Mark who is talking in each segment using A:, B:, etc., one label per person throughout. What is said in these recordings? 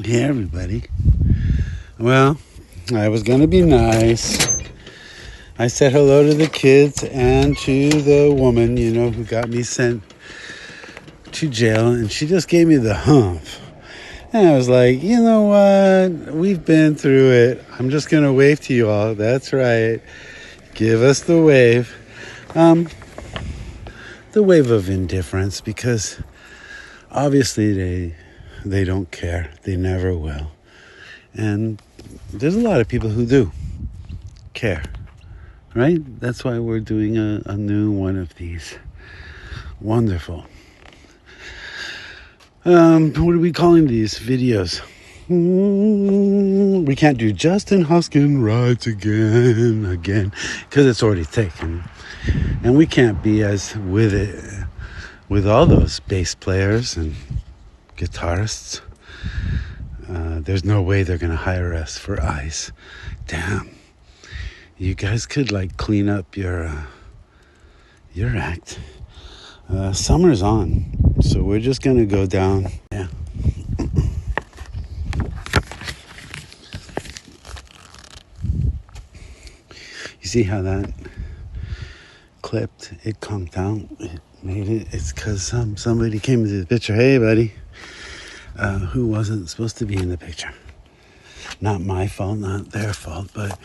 A: Hey, everybody. Well, I was going to be nice. I said hello to the kids and to the woman, who got me sent to jail, and she just gave me the hump. And I was like, you know what? We've been through it. I'm just going to wave to you all. That's right. Give us the wave. The wave of indifference, because obviously they don't care. They never will. And there's a lot of people who do care, right? That's why we're doing a new one of these. Wonderful. What are we calling these videos? We can't do Justin Huskin rides again, because it's already taken. And we can't be as with it with all those bass players and guitarists. There's no way they're going to hire us for ice. Damn. You guys could clean up your act. Summer's on, so we're just going to go down. Yeah. You see how that clipped? It conked out. It made it. It's because somebody came into the picture. Hey, buddy. Who wasn't supposed to be in the picture. Not my fault, not their fault, but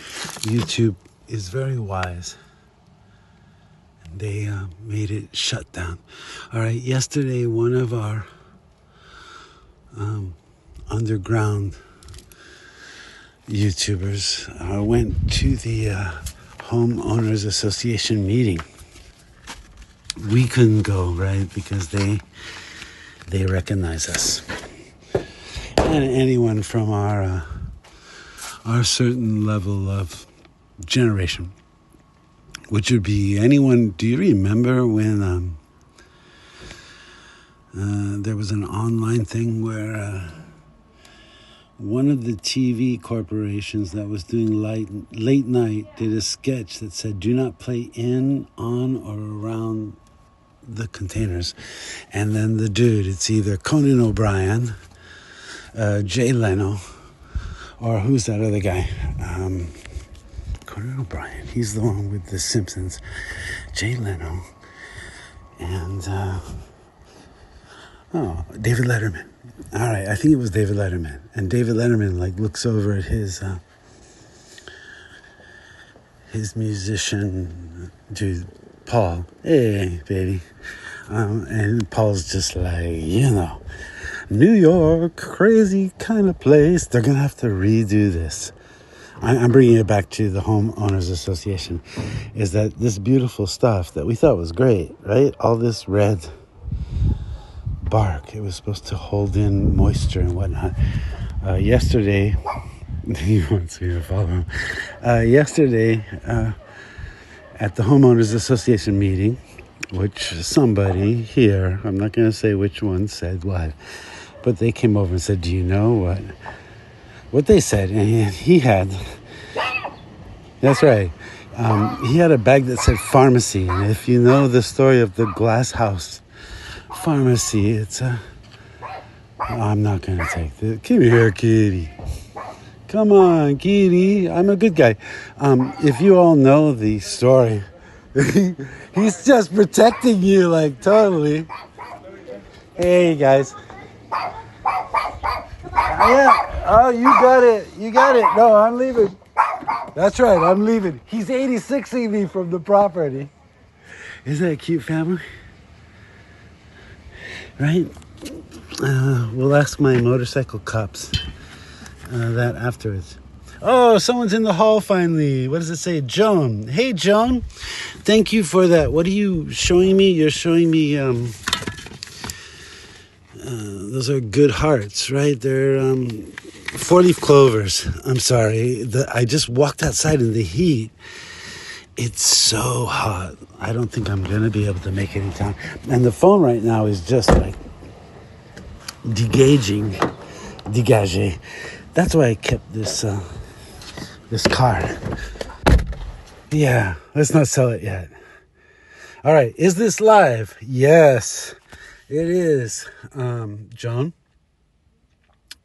A: YouTube is very wise. And they made it shut down. All right, yesterday one of our underground YouTubers went to the Homeowners Association meeting. We couldn't go, right, because they recognize us. And anyone from our certain level of generation, which would be anyone. Do you remember when there was an online thing where one of the TV corporations that was doing late night did a sketch that said, "Do not play in, on, or around the containers," and then the dude, it's either Conan O'Brien, Jay Leno, or who's that other guy? Conan O'Brien. He's the one with The Simpsons. Jay Leno. And, David Letterman. All right, I think it was David Letterman. And David Letterman, looks over at his musician dude, Paul. Hey, baby. And Paul's just New York, crazy kind of place. They're going to have to redo this. I'm bringing it back to the Homeowners Association. Is that this beautiful stuff that we thought was great, right? All this red bark. It was supposed to hold in moisture and whatnot. Yesterday, he wants me to follow him. Yesterday, at the Homeowners Association meeting, which somebody here, I'm not going to say which one, said what, but they came over and said, "Do you know what they said?" And he had, that's right, he had a bag that said pharmacy. And if you know the story of the glass house pharmacy, it's I'm not going to take this. Come here, kitty. Come on, kitty. I'm a good guy. If you all know the story, he's just protecting you, totally. Hey, guys. Yeah. Oh, you got it. You got it. No, I'm leaving. That's right. I'm leaving. He's 86ing me from the property. Isn't that a cute family? Right? We'll ask my motorcycle cops that afterwards. Oh, someone's in the hall finally. What does it say? Joan. Hey, Joan. Thank you for that. What are you showing me? You're showing me, those are good hearts, right? They're 4-leaf clovers. I'm sorry. I just walked outside in the heat. It's so hot. I don't think I'm going to be able to make it in time. And the phone right now is just degaging. That's why I kept this car. Yeah, let's not sell it yet. All right, is this live? Yes, it is. John,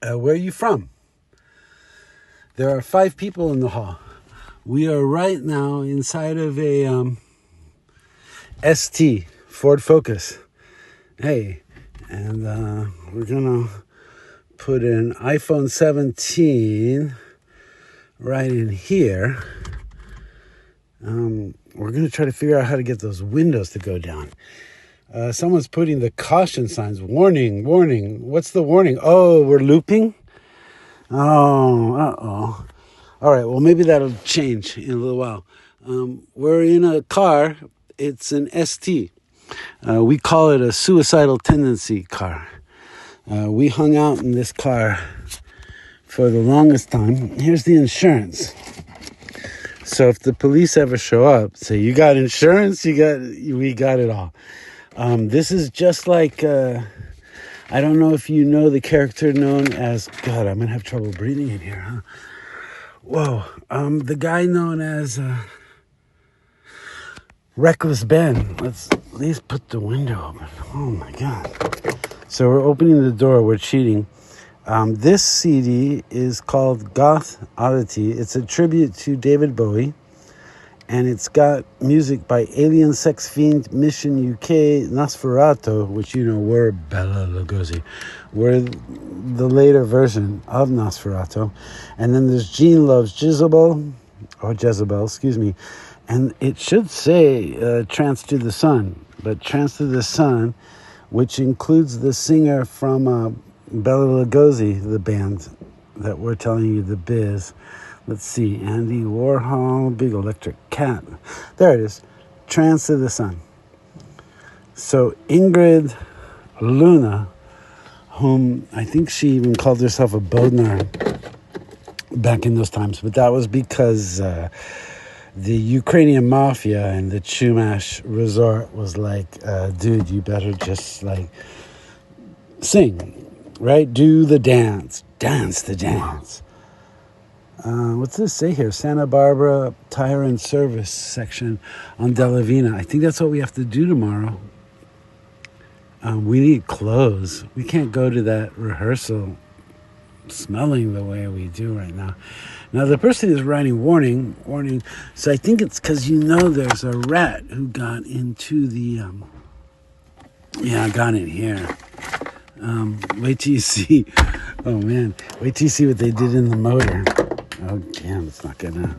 A: Where are you from? There are 5 people in the hall. We are right now inside of a ST, Ford Focus. Hey, and we're going to put an iPhone 17 right in here. We're going to try to figure out how to get those windows to go down. Someone's putting the caution signs. Warning, warning. What's the warning? Oh, we're looping? Oh, uh-oh. All right, well, maybe that'll change in a little while. We're in a car. It's an ST. We call it a suicidal tendency car. We hung out in this car for the longest time. Here's the insurance. So if the police ever show up, say, you got insurance? We got it all. This is just like, I don't know if you know the character known as, God, I'm going to have trouble breathing in here, huh? Whoa. The guy known as Reckless Ben. Let's at least put the window open. Oh, my God. So we're opening the door. We're cheating. This CD is called Goth Oddity. It's a tribute to David Bowie. And it's got music by Alien Sex Fiend, Mission UK, Nosferatu, which you know were Bela Lugosi. We're the later version of Nosferatu. And then there's Gene Loves Jezebel, and it should say Trance to the Sun. But Trance to the Sun, which includes the singer from Bela Lugosi, the band that we're telling you, the biz. Let's see, Andy Warhol, Big Electric Cat. There it is, Trance to the Sun. So Ingrid Luna, whom I think she even called herself a Bodnar back in those times, but that was because the Ukrainian mafia and the Chumash resort was like, dude, you better just like sing, right? Do the dance the dance. What's this say here? Santa Barbara Tire and Service section on Delavina. I think that's what we have to do tomorrow. We need clothes. We can't go to that rehearsal smelling the way we do right now. Now, the person is writing warning. So I think it's because there's a rat who got into the... got in here. Wait till you see... Oh, man. Wait till you see what they did in the motor. Oh, damn, it's not gonna...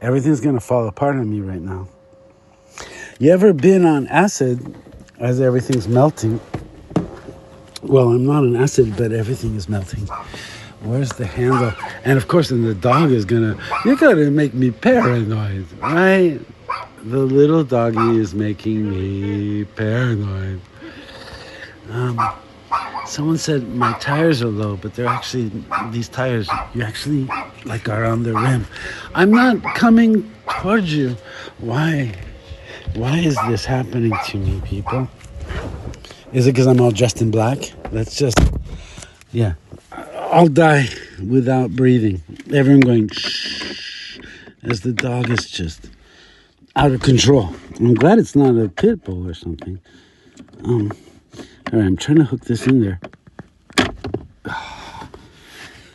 A: Everything's gonna fall apart on me right now. You ever been on acid as everything's melting? Well, I'm not on acid, but everything is melting. Where's the handle? And, of course, then the dog is gonna... You're gonna make me paranoid, right? The little doggy is making me paranoid. Someone said my tires are low, but they're actually, these tires, you actually are on the rim. I'm not coming towards you. Why? Why is this happening to me, people? Is it because I'm all dressed in black? Let's just, I'll die without breathing. Everyone going, shh, as the dog is just out of control. I'm glad it's not a pit bull or something. All right, I'm trying to hook this in there.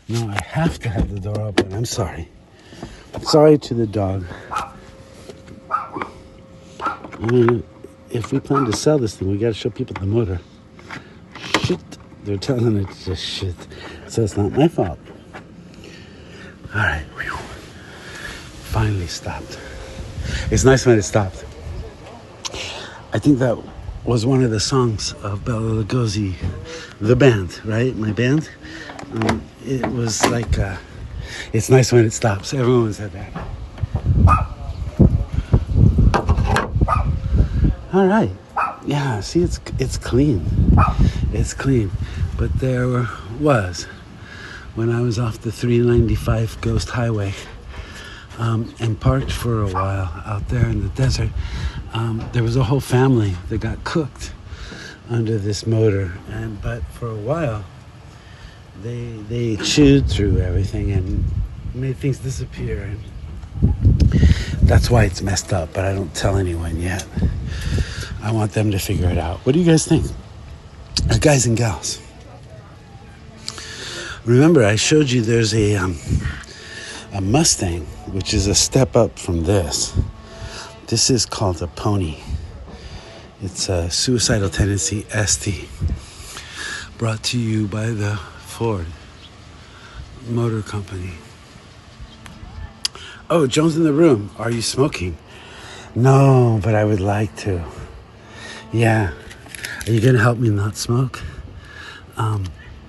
A: No, I have to have the door open. I'm sorry. Sorry to the dog. If we plan to sell this thing, we got to show people the motor. Shit. They're telling it just shit. So it's not my fault. All right. Whew. Finally stopped. It's nice when it stopped. I think that was one of the songs of Bela Lugosi, the band, right? My band. It was like, it's nice when it stops. Everyone said that. All right. Yeah, see, it's clean. It's clean. But there was, when I was off the 395 Ghost Highway, and parked for a while out there in the desert, there was a whole family that got cooked under this motor, but for a while they chewed through everything and made things disappear, and that's why it's messed up. But I don't tell anyone yet. I want them to figure it out. What do you guys think, guys and gals? Remember, I showed you there's a Mustang, which is a step up from this. This is called a Pony. It's a Suicidal Tendency ST, brought to you by the Ford Motor Company. Oh, Joan's in the room. Are you smoking? No, but I would like to. Yeah. Are you going to help me not smoke?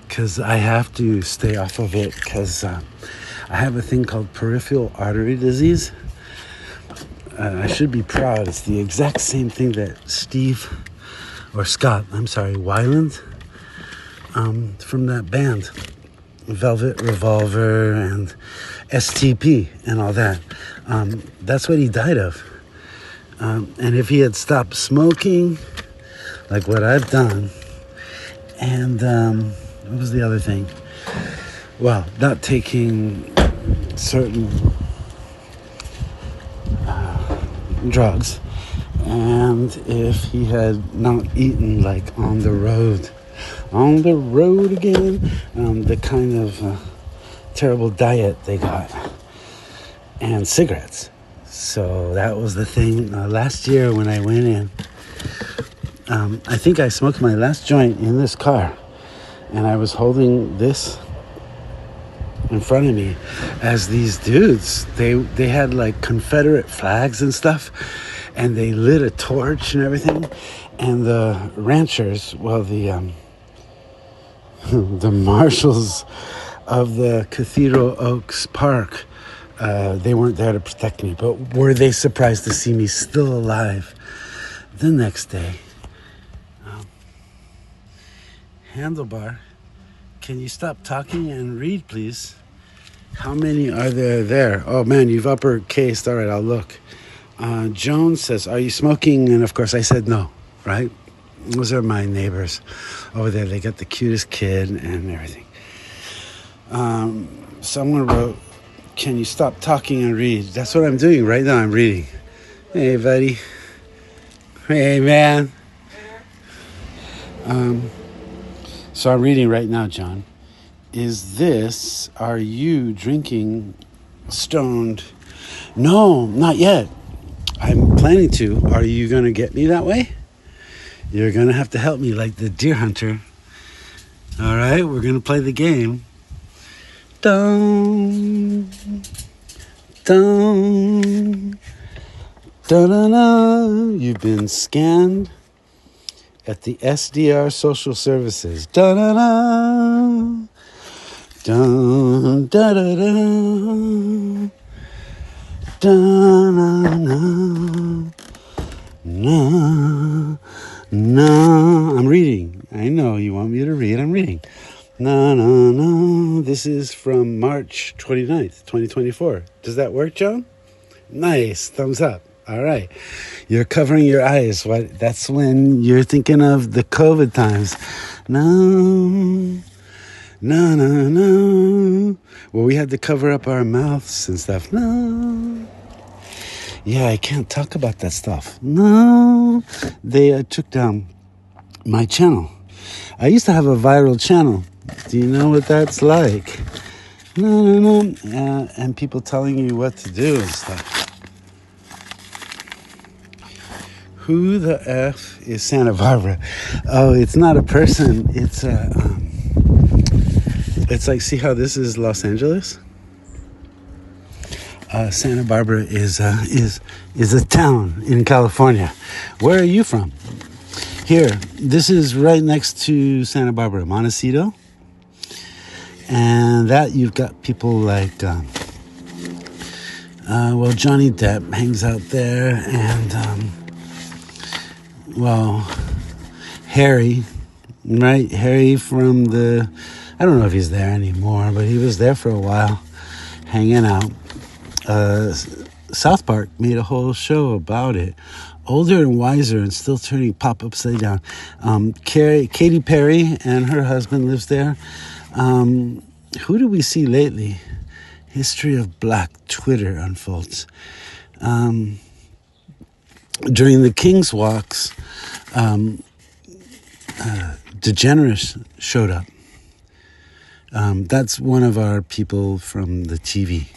A: Because I have to stay off of it because I have a thing called peripheral artery disease. I should be proud. It's the exact same thing that Scott Weiland, from that band, Velvet Revolver and STP and all that. That's what he died of. And if he had stopped smoking, like what I've done, and what was the other thing? Well, not taking certain drugs, and if he had not eaten like on the road again, the kind of terrible diet they got, and cigarettes. So that was the thing. Last year when I went in, I think I smoked my last joint in this car, and I was holding this in front of me as these dudes, they had like Confederate flags and stuff, and they lit a torch and everything, and the ranchers, well, the the marshals of the Cathedral Oaks Park, they weren't there to protect me, but were they surprised to see me still alive the next day? Handlebar, can you stop talking and read, please? How many are there? Oh, man, you've uppercased. All right, I'll look. Joan says, are you smoking? And, of course, I said no, right? Those are my neighbors over there. They got the cutest kid and everything. Someone wrote, can you stop talking and read? That's what I'm doing right now. I'm reading. Hey, buddy. Hey, man. So I'm reading right now, John. Are you drinking stoned? No, not yet. I'm planning to. Are you going to get me that way? You're going to have to help me like the deer hunter. All right, we're going to play the game. Dun, dun, da-da-da. You've been scanned at the SDR Social Services. Da-da-da. Dun, da-da-da. Da-na-na. Na. No, I'm reading. I know you want me to read. I'm reading. No. This is from March 29th, 2024. Does that work, Joan? Nice. Thumbs up. All right. You're covering your eyes. What? That's when you're thinking of the COVID times. No. Well, we had to cover up our mouths and stuff. No. Yeah, I can't talk about that stuff. No. They took down my channel. I used to have a viral channel. Do you know what that's like? No. And people telling you what to do and stuff. Who the F is Santa Barbara? Oh, it's not a person. It's it's like, see how this is Los Angeles? Santa Barbara is a town in California. Where are you from? Here, this is right next to Santa Barbara, Montecito. And that you've got people like, Johnny Depp hangs out there, and, Harry, right? Harry from I don't know if he's there anymore, but he was there for a while, hanging out. South Park made a whole show about it. Older and wiser and still turning pop upside down. Katy Perry and her husband lives there. Who do we see lately? History of Black Twitter unfolds. During the King's Walks, DeGeneres showed up. That's one of our people from the TV.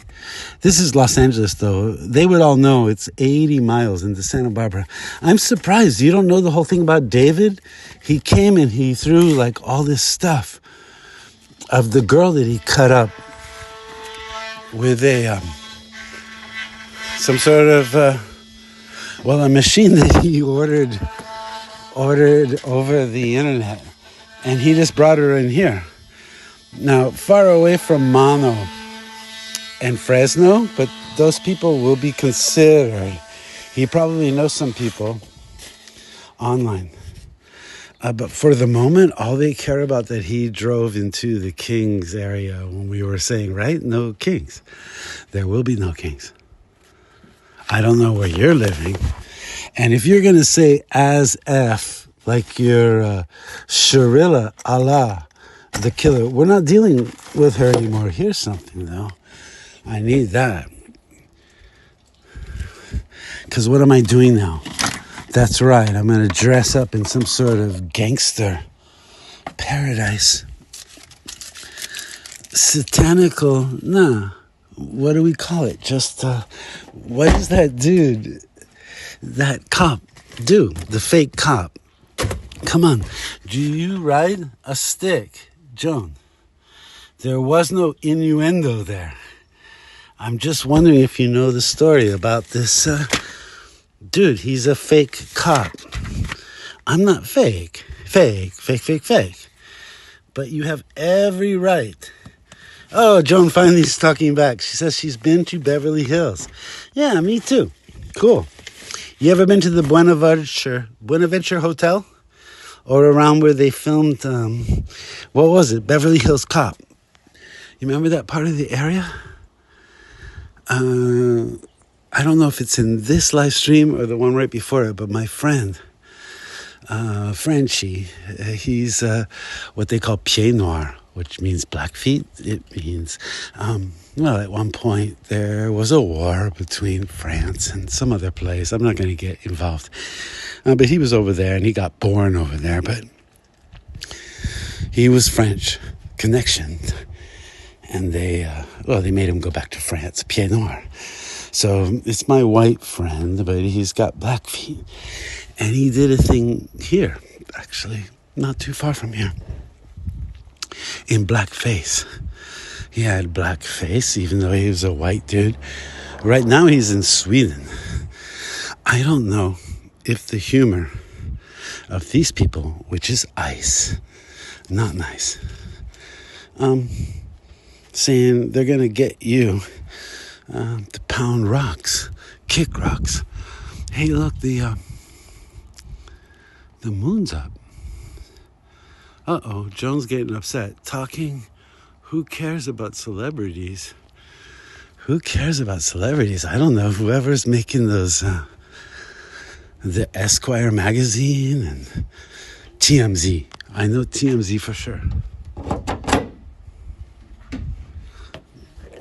A: This is Los Angeles, though. They would all know it's 80 miles into Santa Barbara. I'm surprised. You don't know the whole thing about David? He came and he threw like all this stuff of the girl that he cut up with some sort of, a machine that he ordered over the internet. And he just brought her in here. Now, far away from Mono and Fresno, but those people will be considered. He probably knows some people online. But for the moment, all they care about that he drove into the Kings area when we were saying, right? No Kings. There will be no Kings. I don't know where you're living. And if you're going to say as F, like you're Sharilla Allah, the killer, we're not dealing with her anymore. Here's something, though. I need that. Because what am I doing now? That's right. I'm going to dress up in some sort of gangster paradise. Satanical, what do we call it? Just, what does that dude, that cop do? The fake cop. Come on. Do you ride a stick, Joan? There was no innuendo there. I'm just wondering if you know the story about this dude. He's a fake cop. I'm not fake. Fake. But you have every right. Oh, Joan finally is talking back. She says she's been to Beverly Hills. Yeah, me too. Cool. You ever been to the Buenaventure Hotel? Or around where they filmed, what was it? Beverly Hills Cop. You remember that part of the area? I don't know if it's in this live stream or the one right before it, but my friend, Frenchie, he's what they call pied noir, which means black feet. It means, at one point there was a war between France and some other place. I'm not going to get involved. But he was over there and he got born over there, but he was French connection. And they made him go back to France, pied noir. So it's my white friend, but he's got black feet. And he did a thing here, actually, not too far from here, in blackface. He had blackface, even though he was a white dude. Right now he's in Sweden. I don't know if the humor of these people, which is ice, not nice, saying they're going to get you to pound rocks, kick rocks. Hey, look, the moon's up. Uh-oh, Joan's getting upset. Talking, who cares about celebrities? Who cares about celebrities? I don't know. Whoever's making those, the Esquire magazine and TMZ. I know TMZ for sure.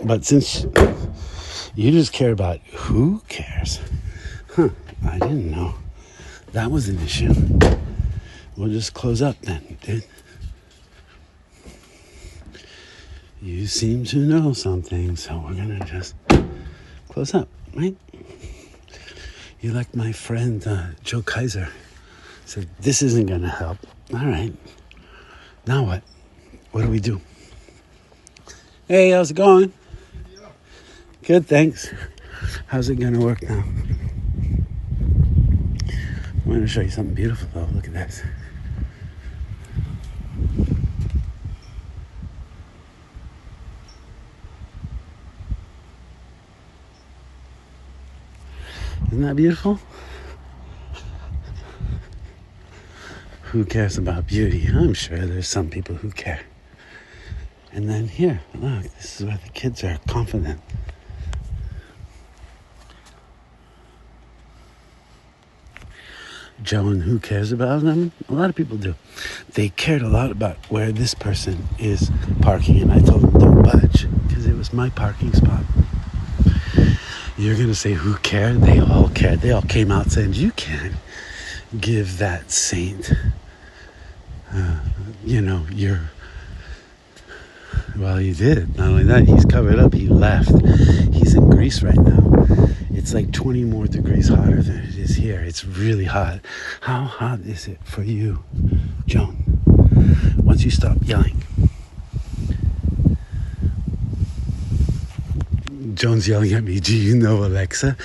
A: But since you just care about who cares, I didn't know that was an issue. We'll just close up then, dude. You seem to know something, so we're gonna just close up, right? You like my friend Joe Kaiser said, this isn't gonna help. All right, now what? What do we do? Hey, how's it going? Good, thanks. How's it gonna work now? I'm gonna show you something beautiful though. Look at this. Isn't that beautiful? Who cares about beauty? I'm sure there's some people who care. And then here, look, this is where the kids are confident. Joan, who cares about them? A lot of people do. They cared a lot about where this person is parking, and I told them don't budge because it was my parking spot. You're going to say, who cared? They all cared. They all came out saying, you can't give that saint, your Well, he did. Not only that, he's covered up. He left. He's in Greece right now. It's like 20 more degrees hotter than it is here. It's really hot. How hot is it for you, Joan? Once you stop yelling. Joan's yelling at me, do you know Alexa?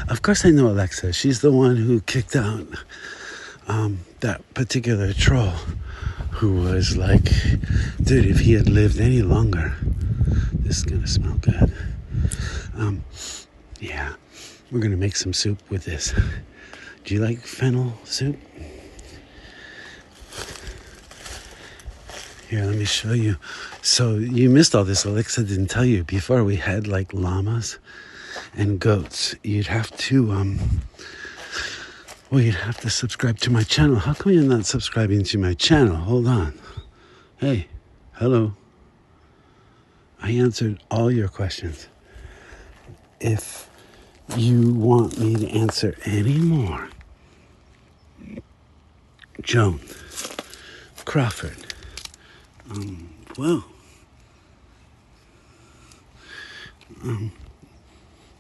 A: Of course I know Alexa. She's the one who kicked out that particular troll who was like, dude, if he had lived any longer, this is gonna smell good. Yeah, we're gonna make some soup with this. Do you like fennel soup? Here, let me show you. So you missed all this. Alexa didn't tell you. Before we had like llamas and goats. You'd have to you'd have to subscribe to my channel. How come you're not subscribing to my channel? Hold on. Hey, hello. I answered all your questions. If you want me to answer any more, Joan Crawford.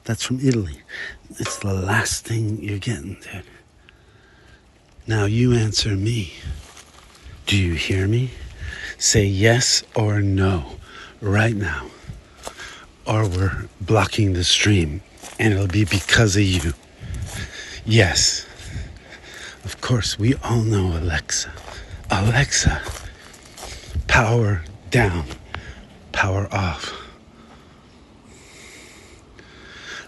A: That's from Italy. It's the last thing you're getting, dude. Now you answer me. Do you hear me? Say yes or no right now. Or we're blocking the stream and it'll be because of you. Yes. Of course, we all know Alexa. Alexa, power down, power off.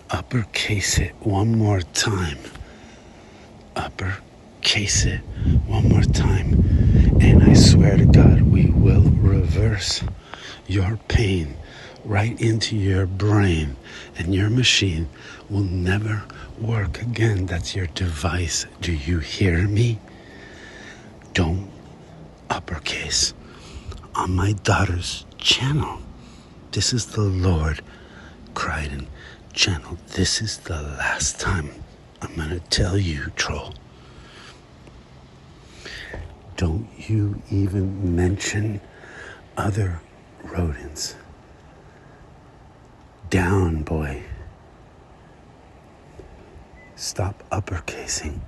A: Uppercase it one more time. Uppercase it one more time. And I swear to God, we will reverse your pain right into your brain. And your machine will never work again. That's your device. Do you hear me? Don't uppercase on my daughter's channel. This is the Lord Crichton channel. This is the last time I'm gonna tell you, troll. Don't you even mention other rodents. Down, boy. Stop uppercasing.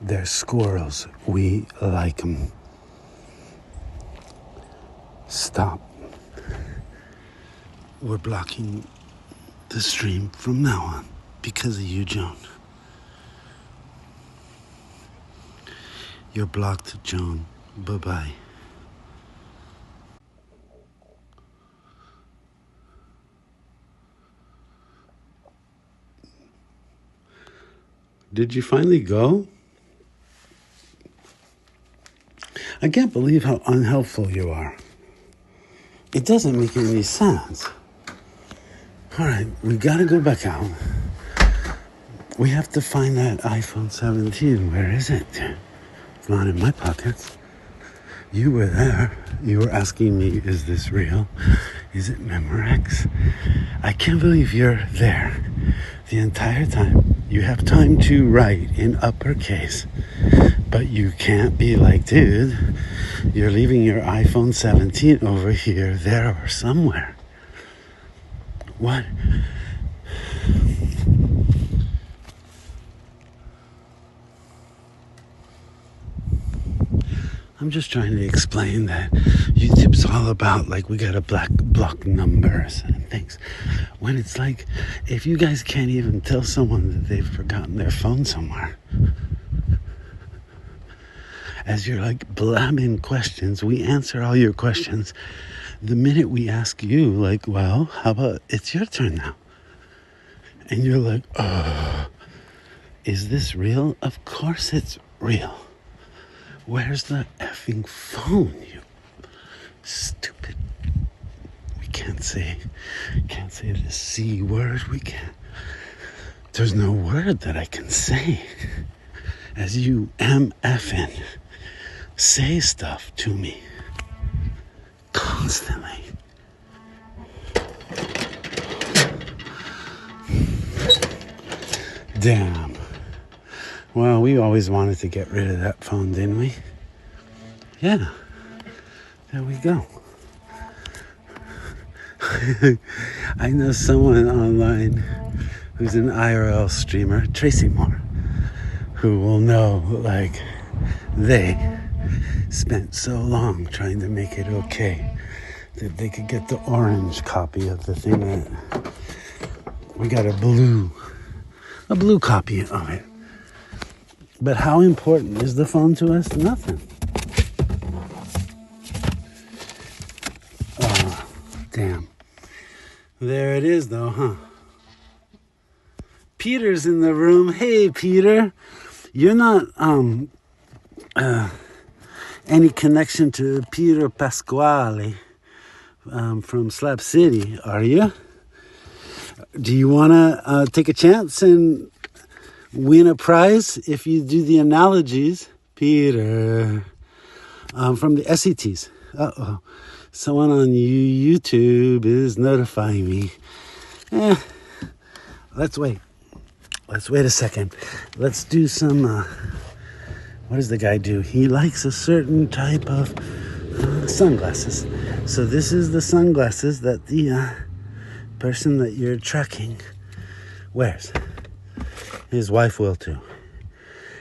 A: They're squirrels. We like them. Stop. We're blocking the stream from now on because of you, Joan. You're blocked, Joan. Bye-bye. Did you finally go? I can't believe how unhelpful you are. It doesn't make any sense. All right, we gotta go back out. We have to find that iPhone 17. Where is it? It's not in my pockets. You were there. You were asking me, is this real? Is it Memorex? I can't believe you're there the entire time. You have time to write in uppercase, but you can't be like, dude, you're leaving your iPhone 17 over here, there, or somewhere. What? I'm just trying to explain that YouTube's all about, like, we gotta block numbers and things. When it's like, if you guys can't even tell someone that they've forgotten their phone somewhere, as you're like blabbing questions, we answer all your questions. The minute we ask you, like, well, how about it's your turn now? And you're like, is this real? Of course it's real. Where's the effing phone, you stupid? We can't say the C word. We can't. There's no word that I can say. As you MFing say stuff to me constantly. Damn. Well, we always wanted to get rid of that phone, didn't we? Yeah. There we go. I know someone online who's an IRL streamer, Tracy Moore, who will know, like, they spent so long trying to make it okay that they could get the orange copy of the thing that we got a blue copy of it. But how important is the phone to us? Nothing. Oh, damn. There it is, though, huh? Peter's in the room. Hey, Peter. You're not any connection to Peter Pasquale from Slab City, are you? Do you want to take a chance and win a prize if you do the analogies? Peter, from the SETs. Uh-oh. Someone on YouTube is notifying me. Let's wait. Let's wait a second. Let's do some, what does the guy do? He likes a certain type of sunglasses. So this is the sunglasses that the person that you're tracking wears. His wife will too.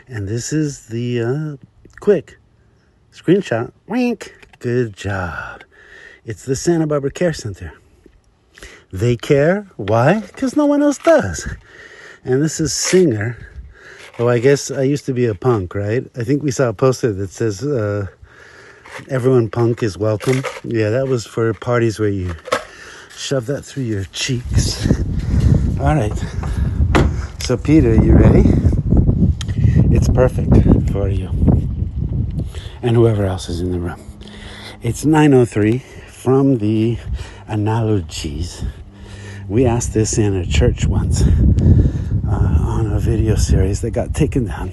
A: And this is the quick screenshot. Wink. Good job. It's the Santa Barbara Care Center. They care. Why? Because no one else does. And this is Singer. Oh, I guess I used to be a punk, right? I think we saw a poster that says everyone punk is welcome. Yeah, that was for parties where you shove that through your cheeks. All right. So, Peter, you ready? It's perfect for you. And whoever else is in the room. It's 9:03 from the analogies. We asked this in a church once on a video series that got taken down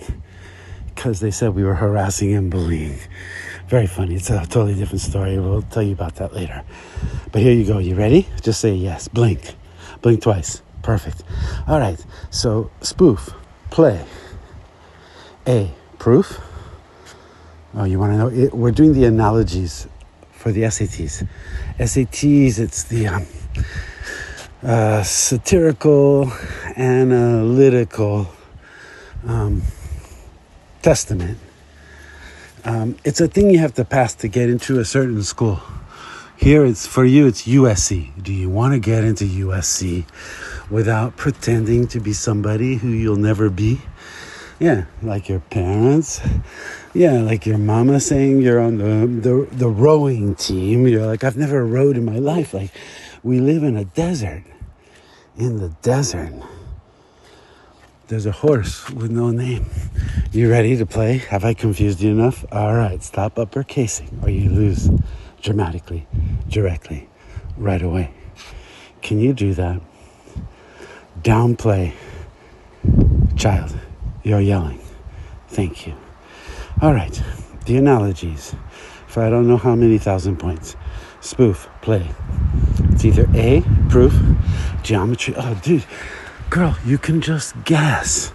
A: because they said we were harassing and bullying. Very funny. It's a totally different story. We'll tell you about that later. But here you go. You ready? Just say yes. Blink. Blink twice. Perfect. All right. So spoof. Play. A. Proof. Oh, you want to know? We're doing the analogies for the SATs. SATs, it's the satirical, analytical testament. It's a thing you have to pass to get into a certain school. Here, it's for you, it's USC. Do you want to get into USC without pretending to be somebody who you'll never be? Yeah, like your parents. Yeah, like your mama saying you're on the rowing team. You're like, I've never rowed in my life. Like, we live in a desert. In the desert. There's a horse with no name. You ready to play? Have I confused you enough? All right, stop uppercasing or you lose dramatically, directly, right away. Can you do that? Downplay. Child, you're yelling. Thank you. All right, the analogies. For I don't know how many thousand points. Spoof, play. It's either A, proof, geometry. Oh, dude, girl, you can just guess.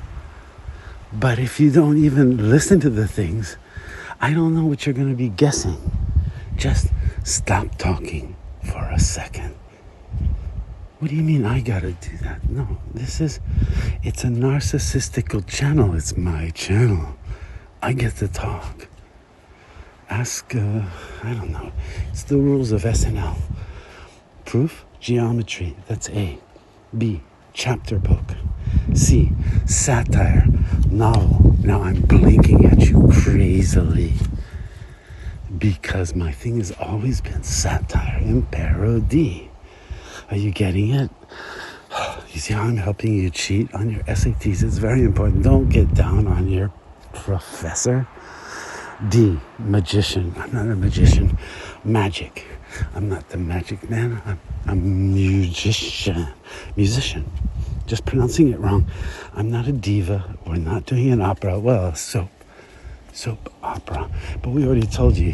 A: But if you don't even listen to the things, I don't know what you're going to be guessing. Just stop talking for a second. What do you mean I got to do that? No, it's a narcissistical channel. It's my channel. I get to talk. Ask, I don't know. It's the rules of SNL. Proof, geometry. That's A. B, chapter book. C, satire, novel. Now I'm blinking at you crazily because my thing has always been satire and parody. Are you getting it? You see how I'm helping you cheat on your SATs? It's very important. Don't get down on your professor. D, magician. I'm not a magician. Magic. I'm not the magic man. I'm a musician. Just pronouncing it wrong. I'm not a diva. We're not doing an opera. Well, soap opera. But we already told you.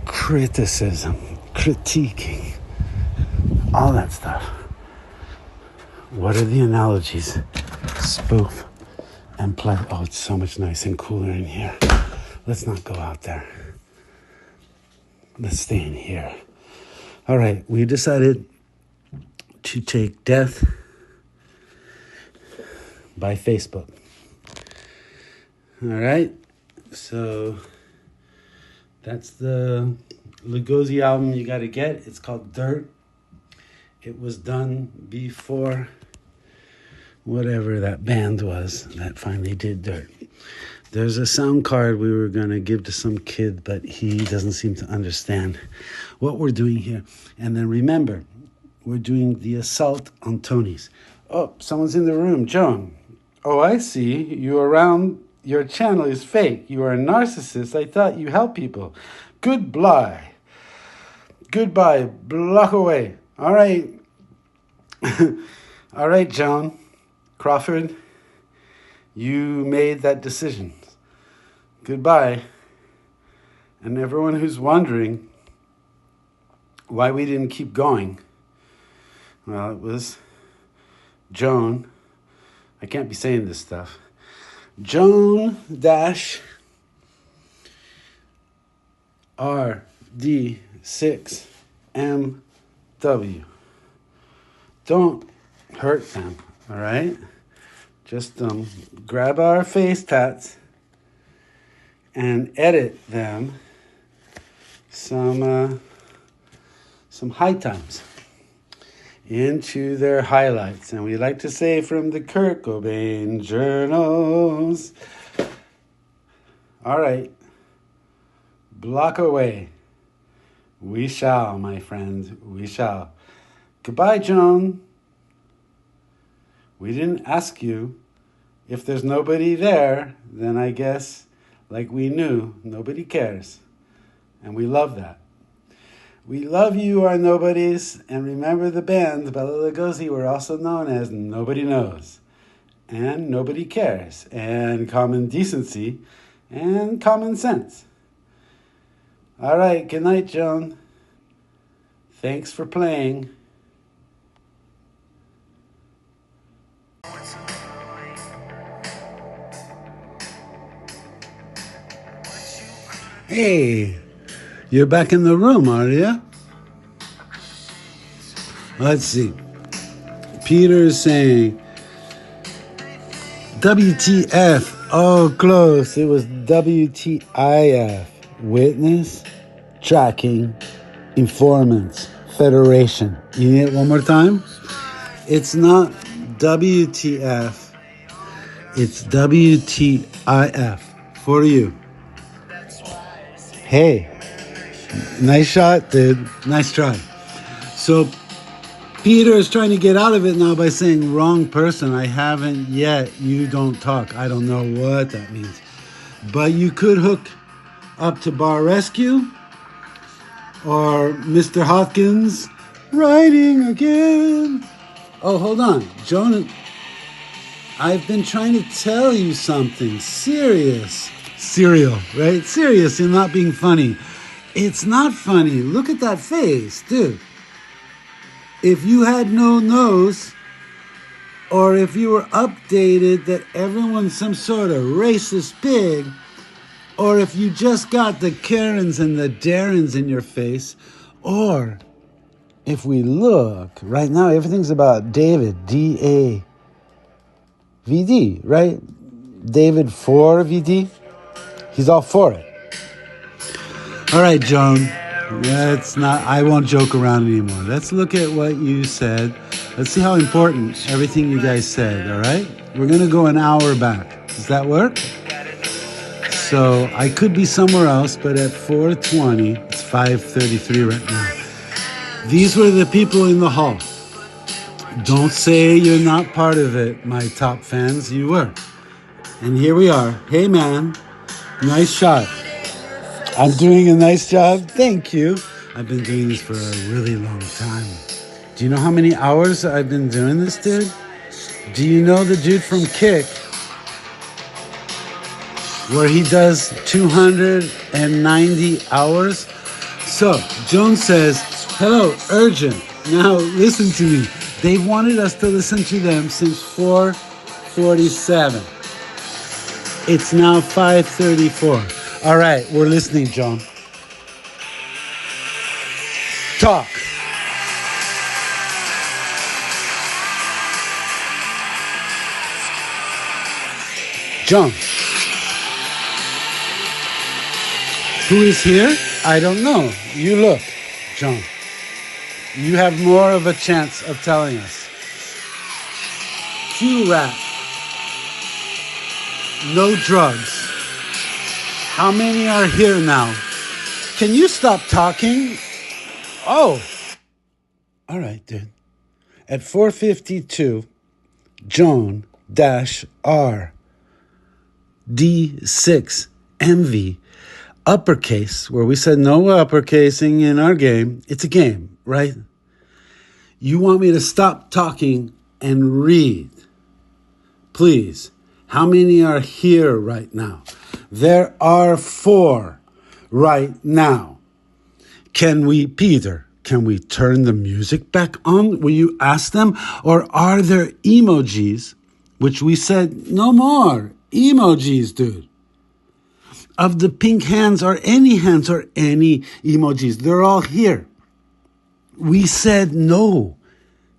A: Criticism. Critiquing. All that stuff. What are the analogies? Spoof and play. Oh, it's so much nice and cooler in here. Let's not go out there. Let's stay in here. All right, we decided to take death by Facebook. All right, so that's the Lugosi album you got to get. It's called Dirt. It was done before whatever that band was that finally did Dirt. There's a sound card we were going to give to some kid, but he doesn't seem to understand what we're doing here. And then remember, we're doing the assault on Tony's. Oh, someone's in the room. Joan. Oh, I see. You around. Your channel is fake. You are a narcissist. I thought you help people. Goodbye. Goodbye. Block away. All right. All right, Joan Crawford. You made that decision. Goodbye. And everyone who's wondering why we didn't keep going, well, it was Joan. I can't be saying this stuff. Joan RD6MW. Don't hurt them, all right? Just grab our face tats and edit them some high times into their highlights. And we like to say from the Kurt Cobain journals. All right. Block away. We shall, my friend. We shall. Goodbye, Joan. We didn't ask you. If there's nobody there, then I guess, like we knew, nobody cares. And we love that. We love you, our nobodies. And remember the band, Bela Lugosi, were also known as Nobody Knows. And Nobody Cares. And Common Decency. And Common Sense. All right, good night, Joan. Thanks for playing. Hey, you're back in the room, are you? Let's see. Peter's saying, WTF. Oh, close. It was WTIF. Witness, Tracking, Informants, Federation. You need it one more time? It's not WTF. It's WTIF. For you. Hey, nice shot, dude. Nice try. So Peter is trying to get out of it now by saying wrong person. I haven't yet. You don't talk. I don't know what that means. But you could hook up to Bar Rescue or Mr. Hopkins writing again. Oh, hold on. Joan, I've been trying to tell you something serious. Serial, right? Serious and not being funny. It's not funny. Look at that face, dude. If you had no nose, or if you were updated that everyone's some sort of racist pig, or if you just got the Karens and the Darrens in your face, or if we look, right now everything's about David, D-A-V-D, right? David for VD. He's all for it. All right, Joan. Let's not. I won't joke around anymore. Let's look at what you said. Let's see how important everything you guys said. All right. We're gonna go an hour back. Does that work? So I could be somewhere else, but at 4:20, it's 5:33 right now. These were the people in the hall. Don't say you're not part of it, my top fans. You were. And here we are. Hey, man. Nice shot. I'm doing a nice job. Thank you. I've been doing this for a really long time. Do you know how many hours I've been doing this, dude? Do you know the dude from Kick, where he does 290 hours? So, Joan says, hello, urgent. Now, listen to me. They've wanted us to listen to them since 4:47. It's now 5:34. All right, we're listening, Joan. Talk. Joan. Who is here? I don't know. You look, Joan. You have more of a chance of telling us. Q-Rap. No drugs. How many are here now? Can you stop talking? Oh. All right, dude. At 4:52, Joan -R D6 MV uppercase, where we said no uppercasing in our game. It's a game, right? You want me to stop talking and read? Please. How many are here right now? There are 4 right now. Can we, Peter, can we turn the music back on? Will you ask them? Or are there emojis, which we said no more emojis, dude? Of the pink hands or any emojis. They're all here. We said no.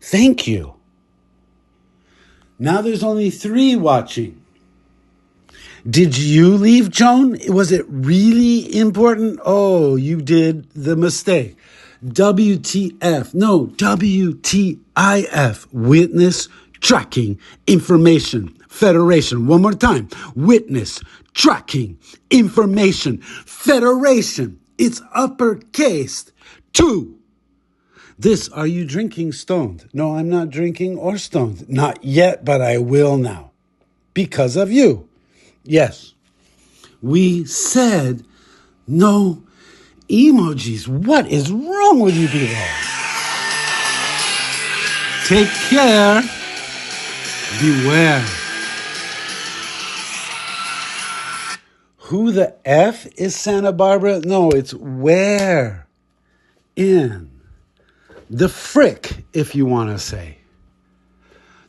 A: Thank you. Now there's only 3 watching. Did you leave, Joan? Was it really important? Oh, you did the mistake. WTF. No, WTIF. Witness Tracking Information Federation. One more time. Witness Tracking Information Federation. It's uppercased. 2. This, are you drinking stoned? No, I'm not drinking or stoned. Not yet, but I will now. Because of you. Yes. We said no emojis. What is wrong with you people? Take care. Beware. Who the F is Santa Barbara? No, it's where. In. The frick, if you want to say.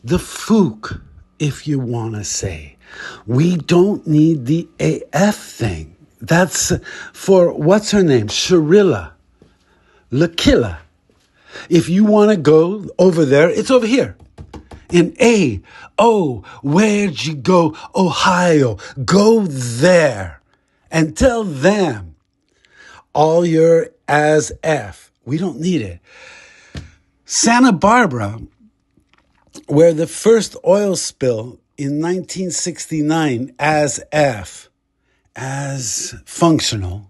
A: The fook, if you want to say. We don't need the AF thing. That's for, what's her name? Sharilla. Lakilla. If you want to go over there, it's over here. In A. Oh, where'd you go? Ohio. Go there. And tell them all your as F. We don't need it. Santa Barbara, where the first oil spill in 1969 as F, as functional,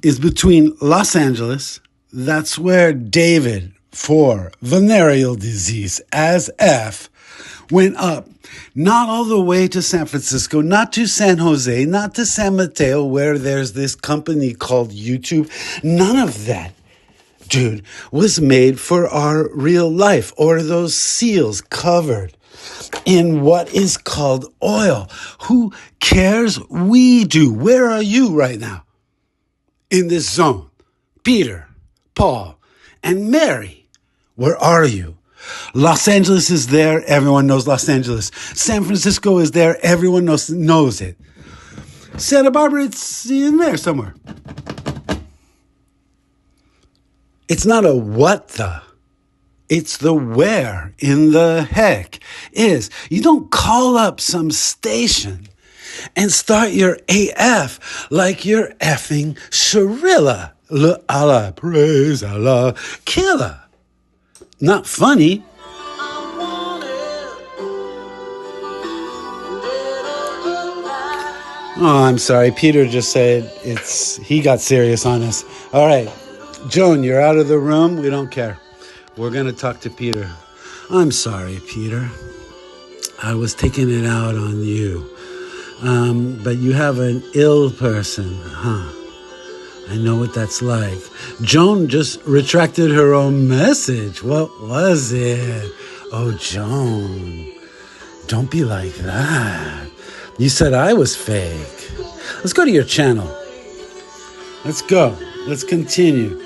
A: is between Los Angeles. That's where David, for venereal disease, as F, went up. Not all the way to San Francisco, not to San Jose, not to San Mateo, where there's this company called YouTube. None of that, dude, was made for our real life, or those seals covered in what is called oil. Who cares? We do. Where are you right now? In this zone. Peter, Paul, and Mary. Where are you? Los Angeles is there. Everyone knows Los Angeles. San Francisco is there. Everyone knows it. Santa Barbara, it's in there somewhere. It's not a what the. It's the where in the heck is. You don't call up some station and start your AF like you're effing Sharilla. Allah, praise Allah, killer. Not funny. Oh, I'm sorry. Peter just said he got serious on us. All right. Joan, you're out of the room. We don't care. We're going to talk to Peter. I'm sorry, Peter. I was taking it out on you. But you have an ill person, huh? I know what that's like. Joan just retracted her own message. What was it? Oh, Joan, don't be like that. You said I was fake. Let's go to your channel. Let's go. Let's continue.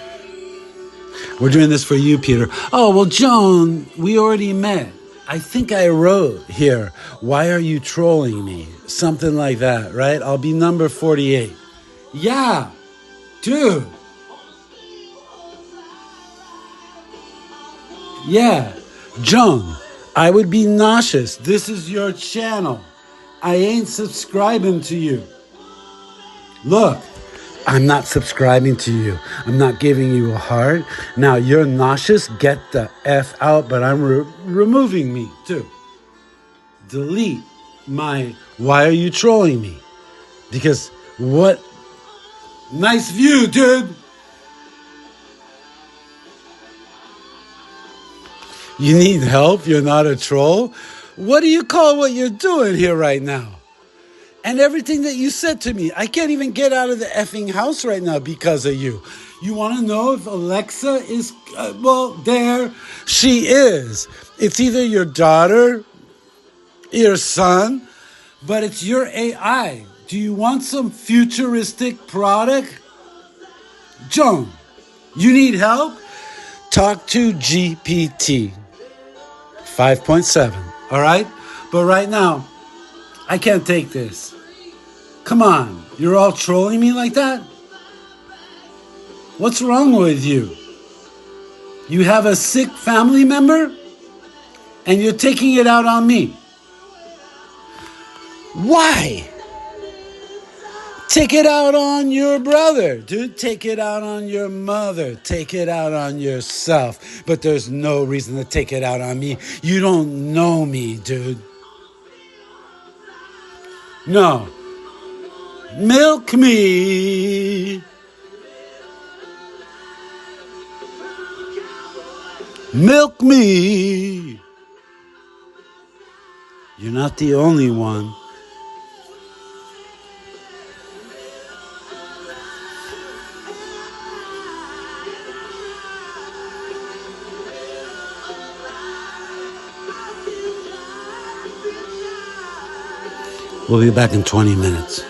A: We're doing this for you, Peter. Oh, well, Joan, we already met. I think I wrote here, why are you trolling me? Something like that, right? I'll be number 48. Yeah, dude. Yeah, Joan, I would be nauseous. This is your channel. I ain't subscribing to you. Look, I'm not subscribing to you. I'm not giving you a heart. Now, you're nauseous. Get the F out, but I'm removing me, too. Delete my, why are you trolling me? Because what? Nice view, dude. You need help? You're not a troll? What do you call what you're doing here right now? And everything that you said to me, I can't even get out of the effing house right now because of you. You want to know if Alexa is, well, there she is. It's either your daughter, your son, but it's your AI. Do you want some futuristic product? Joan, you need help? Talk to GPT 5.7, all right? But right now, I can't take this. Come on, you're all trolling me like that? What's wrong with you? You have a sick family member? And you're taking it out on me. Why? Take it out on your brother, dude. Take it out on your mother. Take it out on yourself. But there's no reason to take it out on me. You don't know me, dude. No. Milk me. Milk me. You're not the only one. We'll be back in 20 minutes.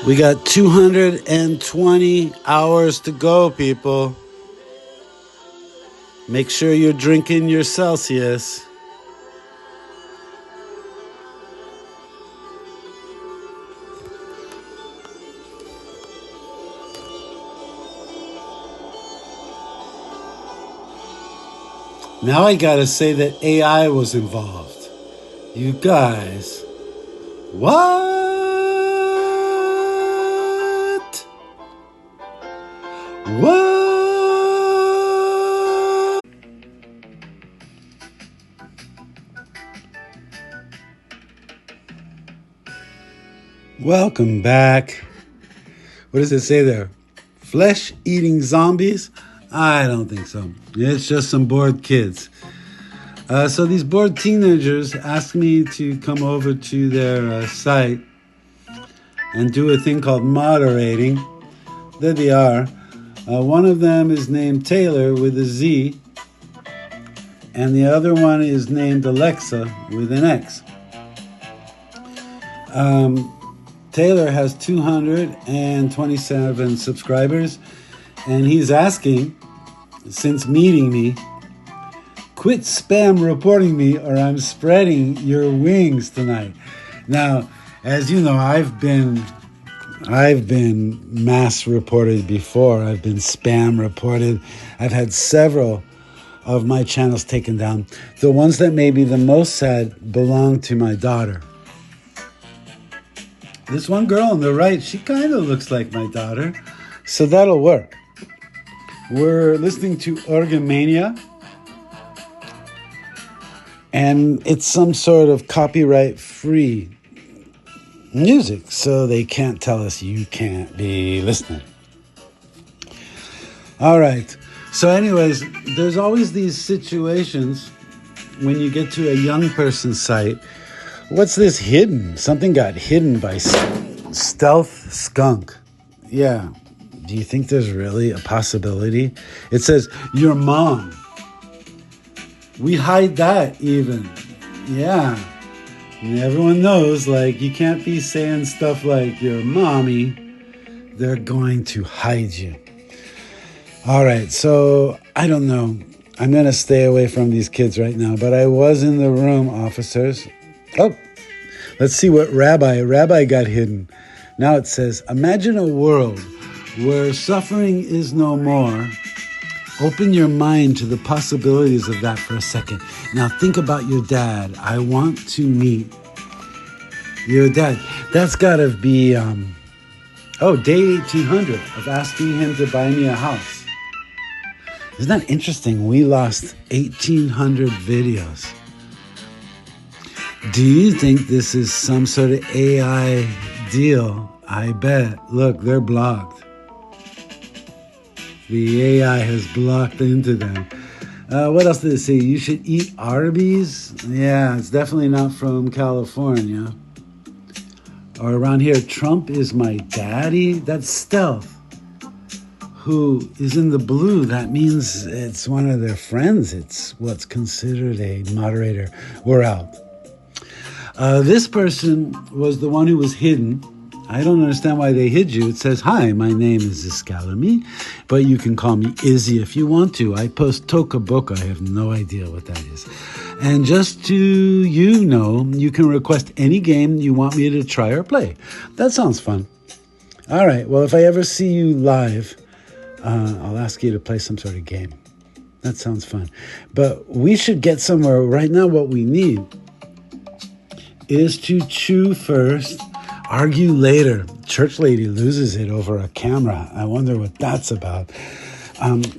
A: We got 220 hours to go, people. Make sure you're drinking your Celsius. Now I gotta say that AI was involved. You guys. What? What? Welcome back. What does it say there? Flesh-eating zombies? I don't think so. It's just some bored kids. So these bored teenagers asked me to come over to their site and do a thing called moderating. There they are. One of them is named Taylor with a Z, and the other one is named Alexa with an X. Taylor has 227 subscribers, and he's asking, since meeting me, quit spam reporting me or I'm spreading your wings tonight. Now, as you know, I've been mass reported before. I've been spam reported. I've had several of my channels taken down. The ones that made me the most sad belong to my daughter. This one girl on the right, she kind of looks like my daughter, so that'll work. We're listening to Orgamania, and it's some sort of copyright-free music, so they can't tell us you can't be listening. All right. So anyways, there's always these situations when you get to a young person's site. What's this hidden? Something got hidden by Stealth Skunk. Yeah. Do you think there's really a possibility? It says, your mom. We hide that even. Yeah. And everyone knows, like, you can't be saying stuff like your mommy. They're going to hide you. All right, so I don't know. I'm going to stay away from these kids right now, but I was in the room, officers. Oh, let's see what Rabbi got hidden. Now it says, imagine a world where suffering is no more Open your mind to the possibilities of that for a second. Now think about your dad. I want to meet your dad. That's got to be, day 1800 of asking him to buy me a house. Isn't that interesting? We lost 1,800 videos. Do you think this is some sort of AI deal? I bet. Look, they're blocked. The AI has blocked into them. What else did it say? You should eat Arby's? Yeah, it's definitely not from California. Or around here, Trump is my daddy? That's Stealth. Who is in the blue? That means it's one of their friends. It's what's considered a moderator. We're out. This person was the one who was hidden. I don't understand why they hid you. It says, hi, my name is Iscalami, but you can call me Izzy if you want to. I post Toca Boca. I have no idea what that is. And just to you can request any game you want me to try or play. That sounds fun. All right, well, if I ever see you live, I'll ask you to play some sort of game. That sounds fun. But we should get somewhere. Right now, what we need is to chew first, argue later. Church lady loses it over a camera. I wonder what that's about.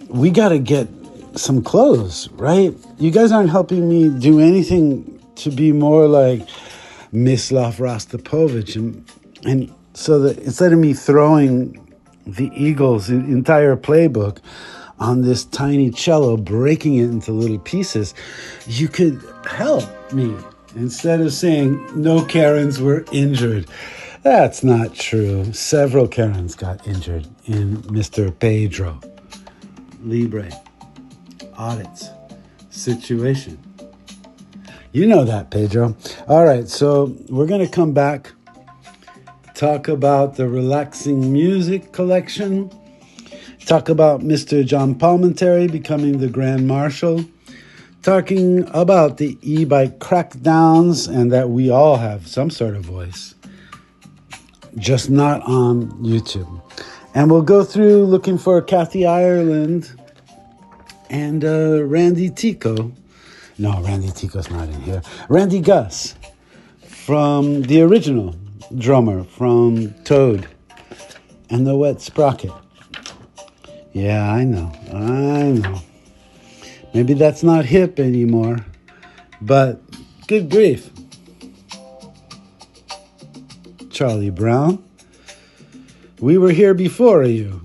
A: We got to get some clothes, right? You guys aren't helping me do anything to be more like Mislav Rostropovich. And so that instead of me throwing the Eagles' entire playbook on this tiny cello, breaking it into little pieces, you could help me. Instead of saying no Karens were injured. That's not true. Several Karens got injured in Mr. Pedro Libre audits situation. You know that, Pedro. All right, so we're going to come back, talk about the relaxing music collection, talk about Mr. John Palmentary becoming the Grand Marshal, talking about the e-bike crackdowns and that we all have some sort of voice, just not on YouTube. And we'll go through looking for Kathy Ireland and Randy Tico. No, Randy Tico's not in here. Randy Gus from the original drummer from Toad and the Wet Sprocket. Yeah, I know. Maybe that's not hip anymore, but good grief. Charlie Brown, we were here before you.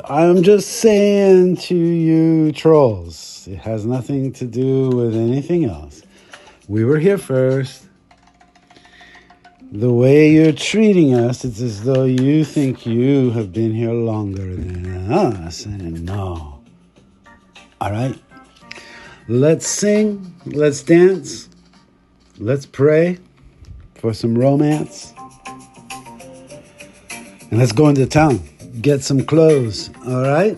A: I'm just saying to you trolls, it has nothing to do with anything else. We were here first. The way you're treating us, it's as though you think you have been here longer than us, and no. All right? Let's sing, let's dance, let's pray for some romance, and let's go into town, get some clothes, all right?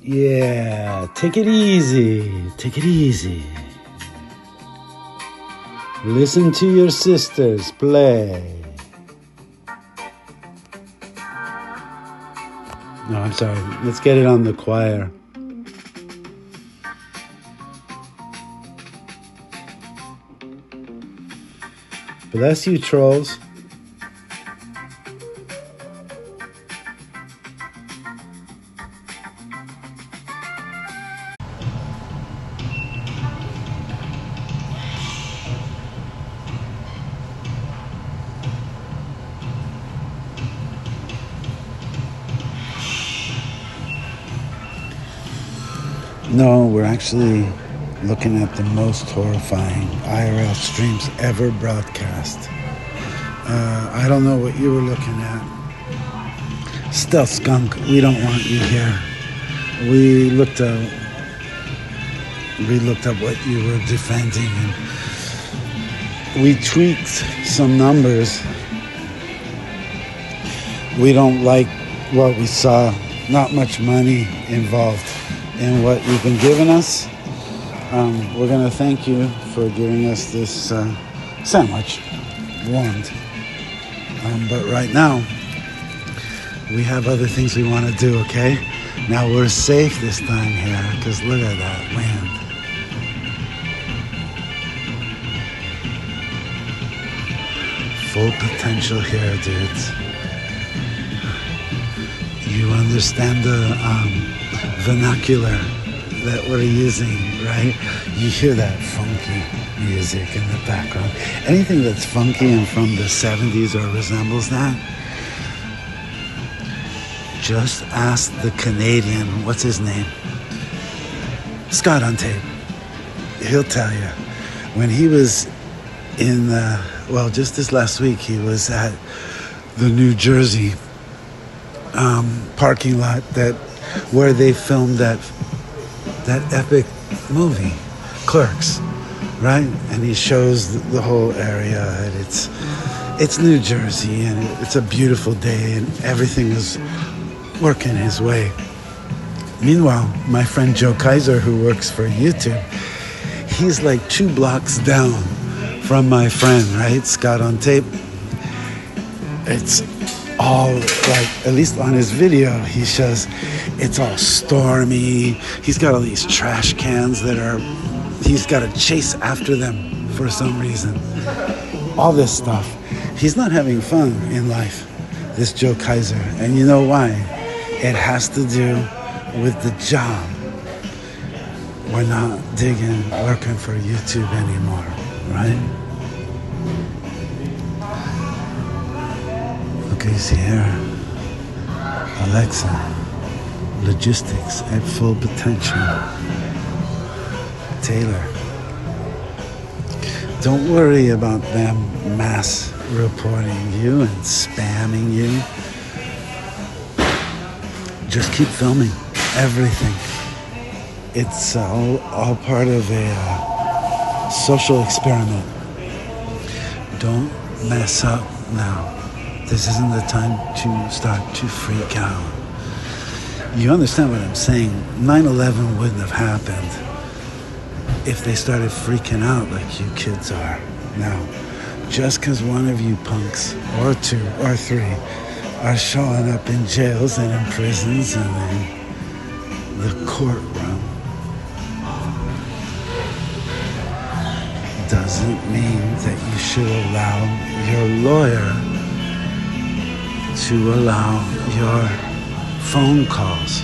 A: Yeah, take it easy, take it easy. Listen to your sisters play. No, I'm sorry, let's get it on the choir. Bless you, trolls. No, we're actually looking at the most horrifying IRL streams ever broadcast. I don't know what you were looking at. Stealth Skunk, we don't want you here. We looked up what you were defending, and we tweaked some numbers. We don't like what we saw. Not much money involved in what you've been giving us. We're going to thank you for giving us this sandwich, warmed. But right now, we have other things we want to do, okay? Now we're safe this time here, because look at that wind. Full potential here, dudes. You understand the vernacular that we're using, right? You hear that funky music in the background. Anything that's funky and from the 70s or resembles that, just ask the Canadian, what's his name? Scott on Tape. He'll tell you. When he was in, just this last week, he was at the New Jersey parking lot where they filmed that epic movie, Clerks, right? And he shows the whole area, and it's New Jersey, and it's a beautiful day, and everything is working his way. Meanwhile, my friend Joe Kaiser, who works for YouTube, he's like 2 blocks down from my friend, right? Scott on Tape. It's all like, at least on his video, he shows it's all stormy. He's got all these trash cans he's got to chase after them for some reason. All this stuff. He's not having fun in life, this Joe Kaiser. And you know why? It has to do with the job. We're not working for YouTube anymore, right? Okay, see here. Alexa, logistics at full potential. Taylor. Don't worry about them mass reporting you and spamming you. Just keep filming everything. It's all part of a social experiment. Don't mess up now. This isn't the time to start to freak out. You understand what I'm saying? 9/11 wouldn't have happened if they started freaking out like you kids are now. Just because one of you punks, or 2 or 3, are showing up in jails and in prisons and in the courtroom doesn't mean that you should allow your lawyer to allow your phone calls,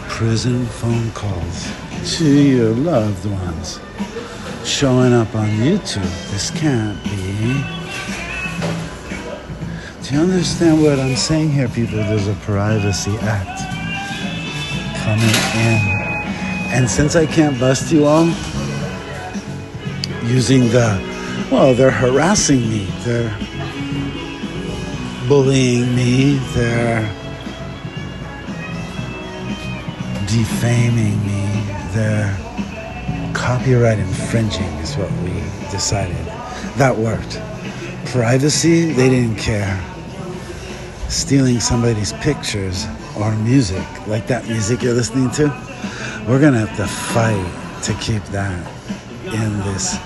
A: prison phone calls to your loved ones showing up on YouTube. This can't be. Do you understand what I'm saying here, people? There's a Privacy Act coming in. And since I can't bust you all using they're harassing me, they're bullying me, they're defaming me, they're copyright infringing is what we decided. That worked. Privacy, they didn't care. Stealing somebody's pictures or music, like that music you're listening to, we're gonna have to fight to keep that in this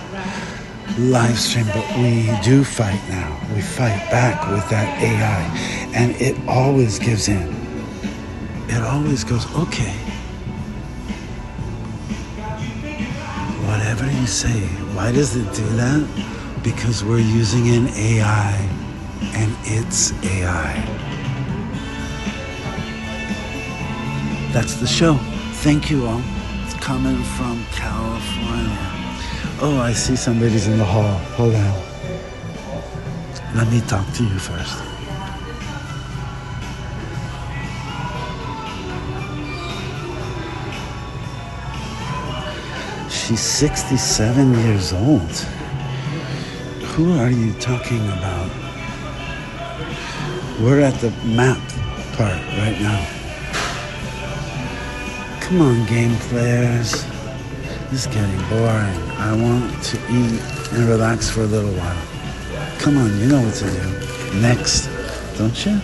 A: live stream, but we do fight now. We fight back with that AI, and it always gives in. It always goes, okay, whatever you say. Why does it do that? Because we're using an AI, and it's AI. That's the show. Thank you all. It's coming from California. Oh, I see somebody's in the hall. Hold on. Let me talk to you first. She's 67 years old. Who are you talking about? We're at the map part right now. Come on, game players. This is getting boring. I want to eat and relax for a little while. Come on, you know what to do. Next, don't you?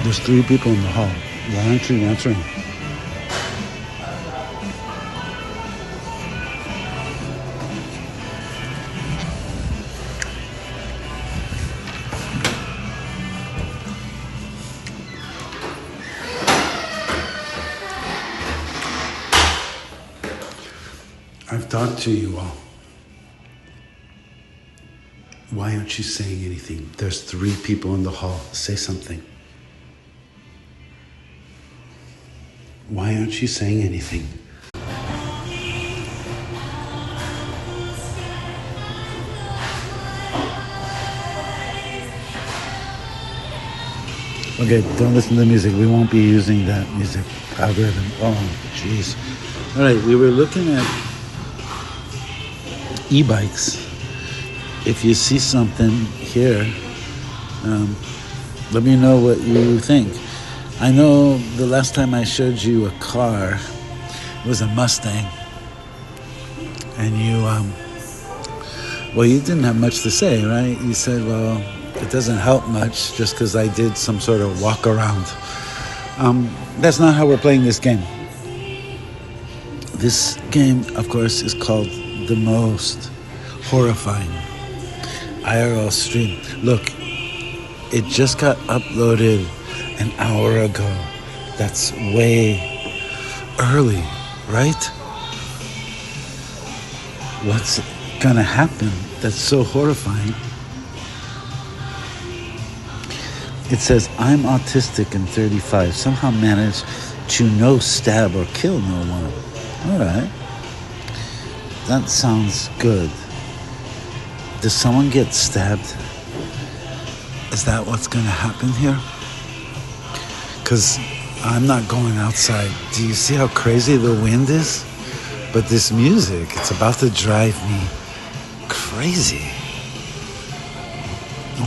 A: There's 3 people in the hall. Why aren't you answering? talk to you all. Why aren't you saying anything? There's 3 people in the hall. Say something. Why aren't you saying anything? Okay, don't listen to the music. We won't be using that music algorithm. Oh, jeez. All right, we were looking at e-bikes. If you see something here, let me know what you think. I know the last time I showed you a car, it was a Mustang. And you didn't have much to say, right? You said, well, it doesn't help much just because I did some sort of walk around. That's not how we're playing this game. This game, of course, is called The Most Horrifying IRL stream. Look, it just got uploaded an hour ago. That's way early, right? What's gonna happen that's so horrifying? It says, I'm autistic and 35. Somehow managed to no stab or kill no one. All right. That sounds good. Does someone get stabbed? Is that what's going to happen here? Because I'm not going outside. Do you see how crazy the wind is? But this music, it's about to drive me crazy.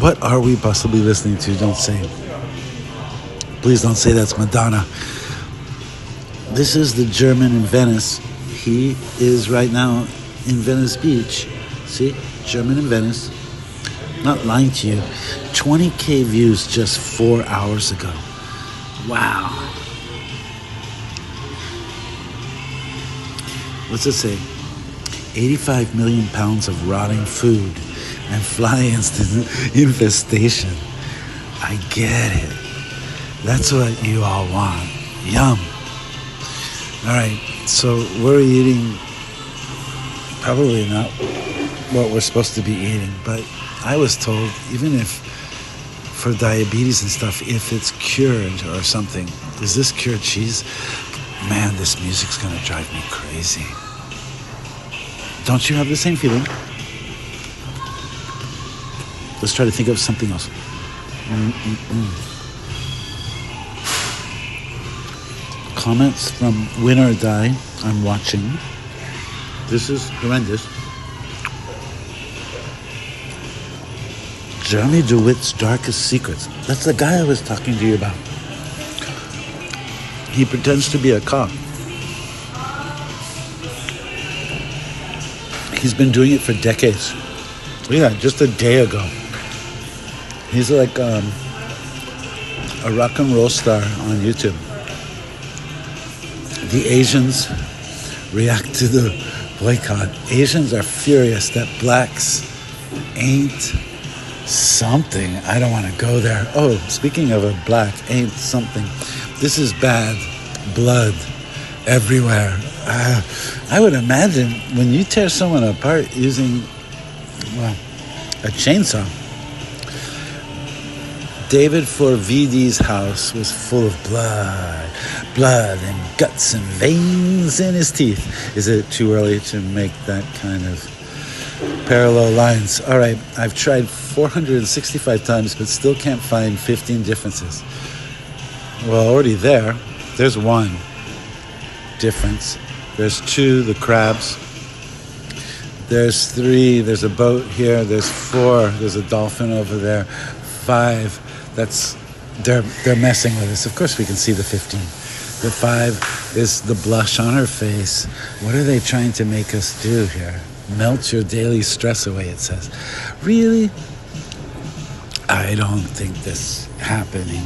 A: What are we possibly listening to? Don't say it. Please don't say that's Madonna. This is the German in Venice. He is right now in Venice Beach. See? German in Venice. Not lying to you. 20K views just 4 hours ago. Wow. What's it say? 85 million pounds of rotting food and fly infestation. I get it. That's what you all want. Yum. All right, so we're eating probably not what we're supposed to be eating, but I was told, even if for diabetes and stuff, if it's cured or something, is this cured cheese? Man, this music's gonna drive me crazy. Don't you have the same feeling? Let's try to think of something else. Comments from Win or Die. I'm watching. This is horrendous. Jeremy DeWitt's Darkest Secrets. That's the guy I was talking to you about. He pretends to be a cop. He's been doing it for decades. Yeah, just a day ago. He's like a rock and roll star on YouTube. The Asians react to the boycott. Asians are furious that blacks ain't something. I don't want to go there. Oh, speaking of a black ain't something. This is bad. Blood everywhere. I would imagine when you tear someone apart using, well, a chainsaw. David Forvidi's house was full of blood and guts and veins in his teeth. Is it too early to make that kind of parallel lines? All right, I've tried 465 times, but still can't find 15 differences. Well, already there's one difference. There's 2, the crabs. There's 3, there's a boat here. There's 4, there's a dolphin over there. 5, they're messing with us. Of course we can see the 15. The 5 is the blush on her face. What are they trying to make us do here? Melt your daily stress away, it says. Really? I don't think this is happening.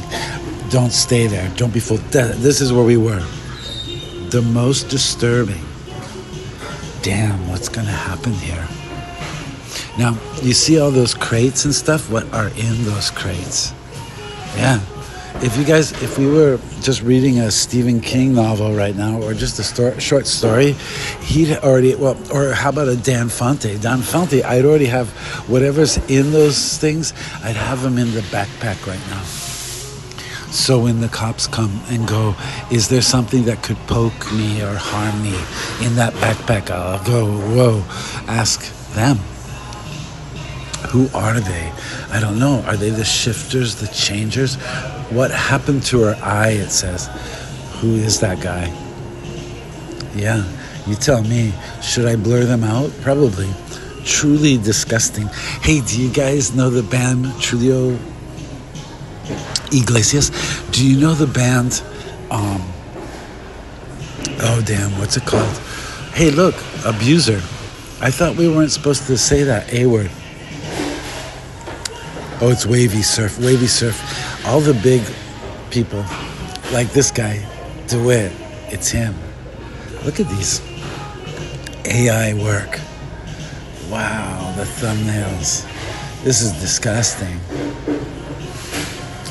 A: Don't stay there. Don't be fooled. This is where we were. The most disturbing. Damn, what's going to happen here? Now, you see all those crates and stuff? What are in those crates? Yeah, If we were just reading a Stephen King novel right now, or just a short story, he'd already, or how about a Dan Fonte? Dan Fonte, I'd already have whatever's in those things, I'd have them in the backpack right now. So when the cops come and go, is there something that could poke me or harm me in that backpack? I'll go, whoa, ask them. Who are they? I don't know. Are they the shifters, the changers? What happened to her eye, it says. Who is that guy? Yeah, you tell me. Should I blur them out? Probably. Truly disgusting. Hey, do you guys know the band Julio Iglesias? Do you know the band, oh damn, what's it called? Hey, look, Abuser. I thought we weren't supposed to say that A word. Oh, it's Wavy Surf. Wavy Surf. All the big people, like this guy, DeWitt, it's him. Look at these AI work. Wow, the thumbnails. This is disgusting.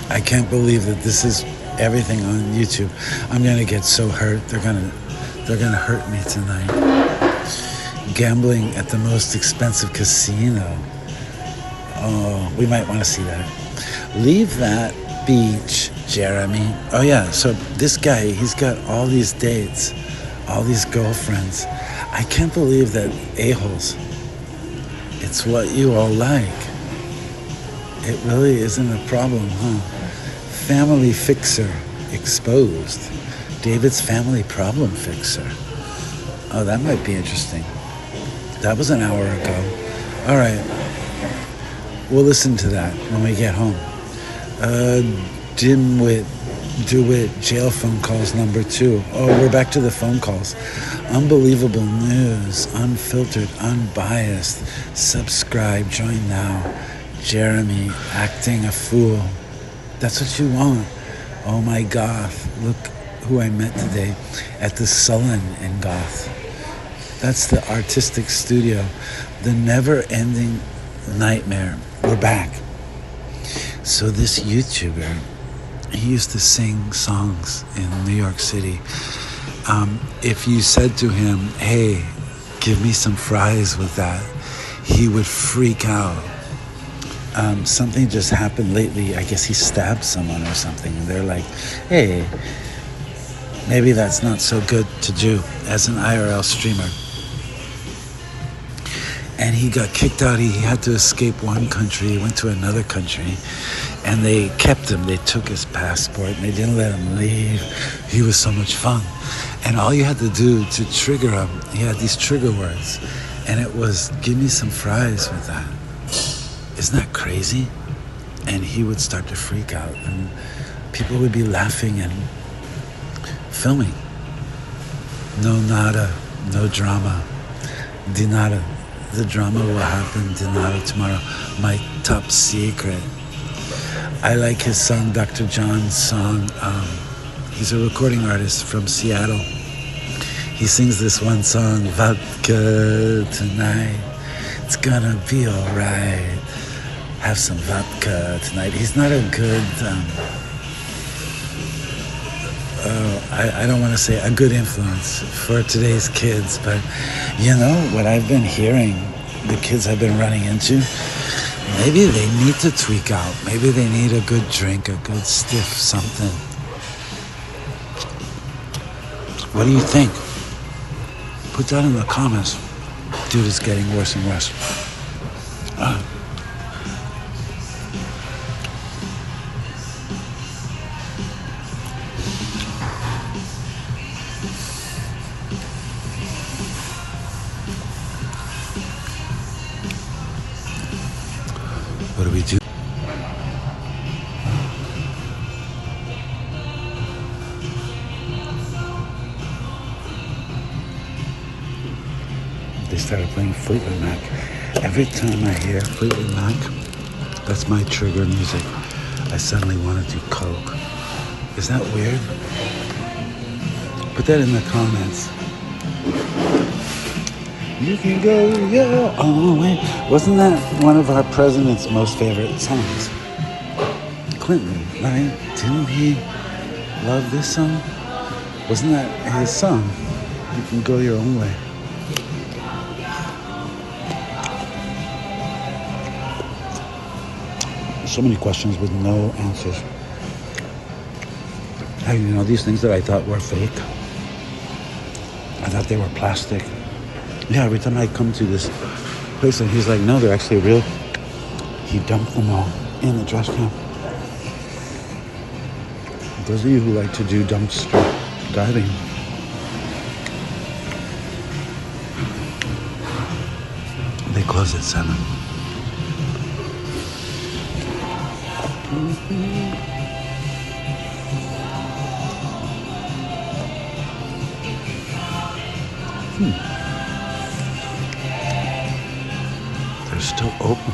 A: I can't believe that this is everything on YouTube. I'm gonna get so hurt. They're gonna hurt me tonight. Gambling at the most expensive casino. Oh, we might want to see that. Leave that beach, Jeremy. Oh yeah, so this guy, he's got all these dates, all these girlfriends. I can't believe that a-holes. It's what you all like. It really isn't a problem, huh? Family fixer exposed. David's family problem fixer. Oh, that might be interesting. That was an hour ago. All right. We'll listen to that when we get home. DeWitt, jail phone calls number 2. Oh, we're back to the phone calls. Unbelievable news, unfiltered, unbiased. Subscribe, join now. Jeremy, acting a fool. That's what you want. Oh my Goth, look who I met today at the Sullen in Goth. That's the artistic studio, the never-ending nightmare. We're back. So this YouTuber, he used to sing songs in New York City. If you said to him, hey, give me some fries with that, he would freak out. Something just happened lately. I guess he stabbed someone or something. And they're like, hey, maybe that's not so good to do as an IRL streamer. And he got kicked out. He had to escape one country. He went to another country. And they kept him. They took his passport and they didn't let him leave. He was so much fun. And all you had to do to trigger him, he had these trigger words. And it was, give me some fries with that. Isn't that crazy? And he would start to freak out. And people would be laughing and filming. No nada, no drama. De nada. The drama will happen de nada tomorrow. My top secret. I like his song, Dr. John's song. He's a recording artist from Seattle. He sings this one song, vodka tonight. It's gonna be alright. Have some vodka tonight. He's not a good, I don't want to say a good influence for today's kids, but you know what I've been hearing, the kids I've been running into, maybe they need to tweak out. Maybe they need a good drink, a good stiff something. What do you think? Put that in the comments. Dude, it's getting worse and worse. What do we do? They started playing Fleetwood Mac. Every time I hear Fleetwood Mac, that's my trigger music. I suddenly want to do coke. Is that weird? Put that in the comments. You can go your own way. Wasn't that one of our president's most favorite songs? Clinton, right? Didn't he love this song? Wasn't that his song? You can go your own way. So many questions with no answers. Hey, you know, these things that I thought were fake, I thought they were plastic. Yeah, every time I come to this place and he's like, no, they're actually real. He dumped them all in the trash can. Those of you who like to do dumpster diving, they close at 7. They're still open.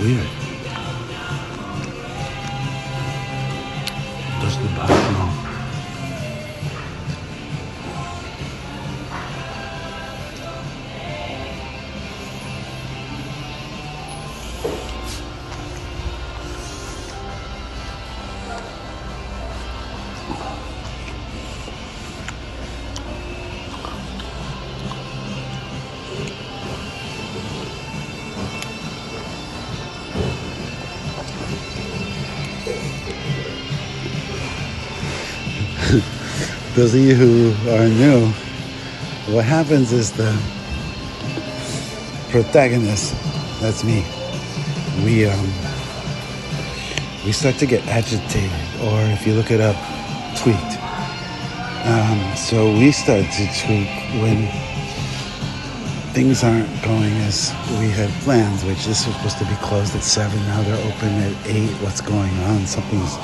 A: Weird. Does the bathroom. Those of you who are new, what happens is the protagonist, that's me, we start to get agitated, or if you look it up, tweaked. So we start to tweak when things aren't going as we had planned, which this was supposed to be closed at 7, now they're open at 8. What's going on? Something's,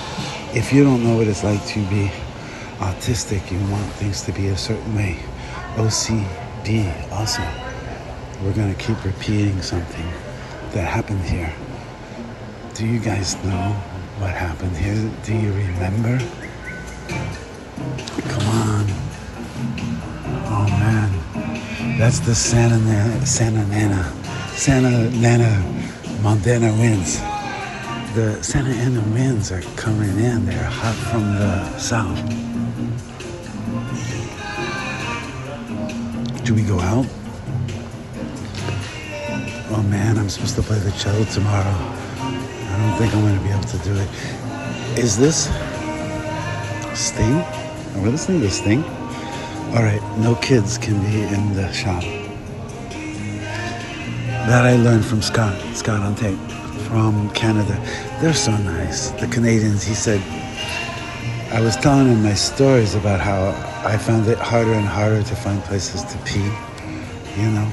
A: if you don't know what it's like to be autistic, you want things to be a certain way. OCD also. We're going to keep repeating something that happened here. Do you guys know what happened here? Do you remember? Come on. Oh man. That's the Santa Ana Montana winds. The Santa Ana winds are coming in. They're hot from the south. Do we go out? Oh man, I'm supposed to play the cello tomorrow. I don't think I'm going to be able to do it. Is this Sting? Are we listening to Sting? All right, no kids can be in the shop. That I learned from Scott on tape from Canada. They're so nice. The Canadians, he said, I was telling him my stories about how I found it harder and harder to find places to pee, you know.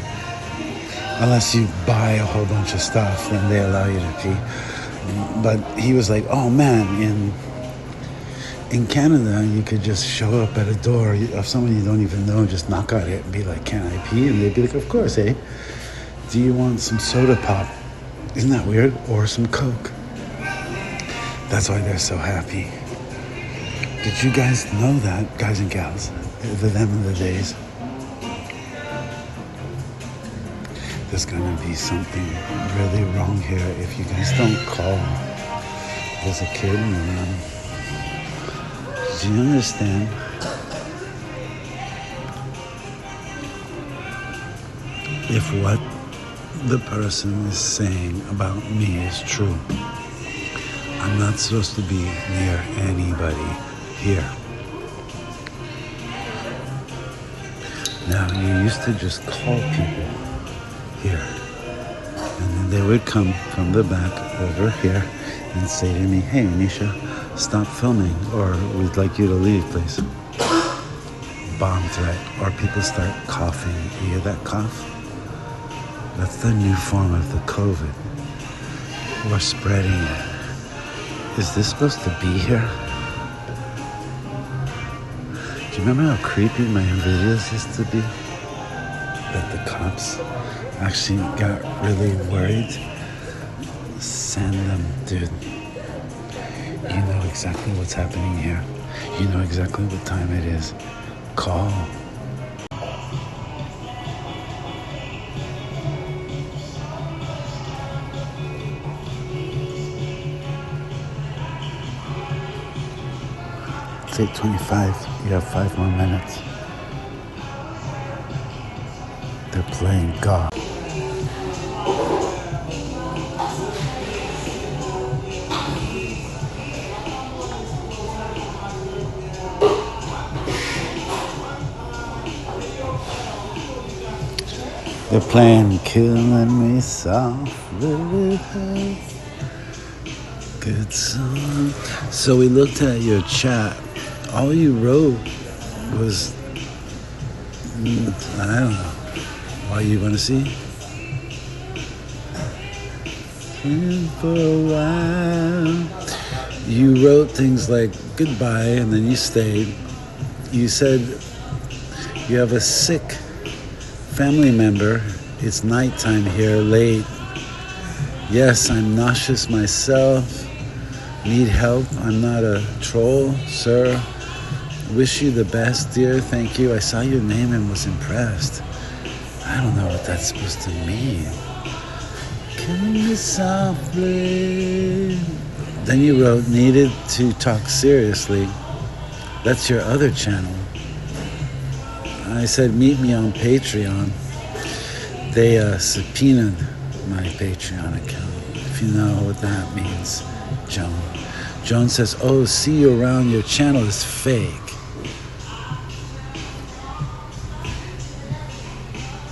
A: Unless you buy a whole bunch of stuff, then they allow you to pee. But he was like, oh man, in Canada, you could just show up at a door of someone you don't even know, just knock on it and be like, can I pee? And they'd be like, of course, eh? Do you want some soda pop? Isn't that weird? Or some Coke? That's why they're so happy. Did you guys know that, guys and gals? The them and the days. There's gonna be something really wrong here if you guys don't call. There's a kid in the room. Do you understand? If what the person is saying about me is true, I'm not supposed to be near anybody here. Now, you used to just call people here, and then they would come from the back over here and say to me, hey, Nisha, stop filming, or we'd like you to leave, please. Bomb threat, or people start coughing. You hear that cough? That's the new form of the COVID. We're spreading it. Is this supposed to be here? Do you remember how creepy my videos used to be? That the cops actually got really worried? Send them, dude. You know exactly what's happening here. You know exactly what time it is. Call. It's 8:25. You have 5 more minutes. They're playing golf. They're playing Killing Me Softly with Her. Good song. So we looked at your chat. All you wrote was, I don't know. Why you want to see? For a while. You wrote things like goodbye and then you stayed. You said you have a sick family member. It's nighttime here, late. Yes, I'm nauseous myself. Need help. I'm not a troll, sir. Wish you the best, dear. Thank you. I saw your name and was impressed. I don't know what that's supposed to mean. Kill me softly. Then you wrote, needed to talk seriously. That's your other channel. I said, meet me on Patreon. They subpoenaed my Patreon account, if you know what that means, Joan. Joan says, oh, see you around, your channel is fake.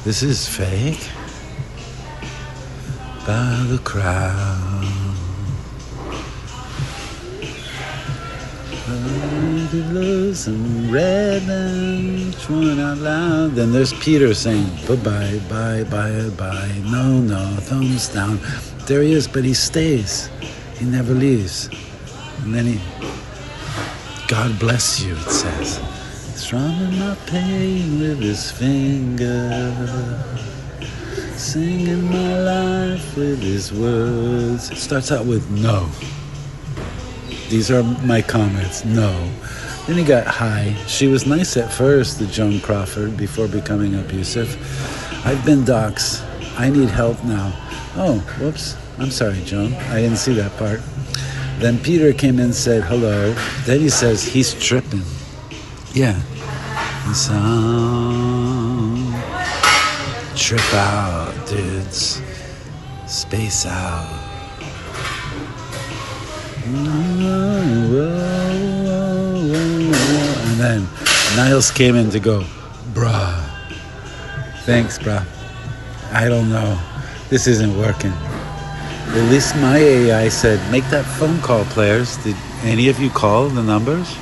A: This is fake? By the crowd. Some red and chewing out loud. Then there's Peter saying bye-bye, bye-bye, bye. No, no, thumbs down. There he is, but he stays. He never leaves. And then God bless you, it says. Strumming my pain with his finger. Singing my life with his words. It starts out with no. These are my comments, no. Then he got high. She was nice at first, the Joan Crawford, before becoming abusive. I've been doxxed. I need help now. Oh, whoops. I'm sorry, Joan. I didn't see that part. Then Peter came in and said hello. Then he says he's tripping. Yeah. He's trip out, dudes. Space out. And then Niles came in to go, bruh. Thanks, bruh. I don't know. This isn't working. At least my AI said, make that phone call, players. Did any of you call the numbers?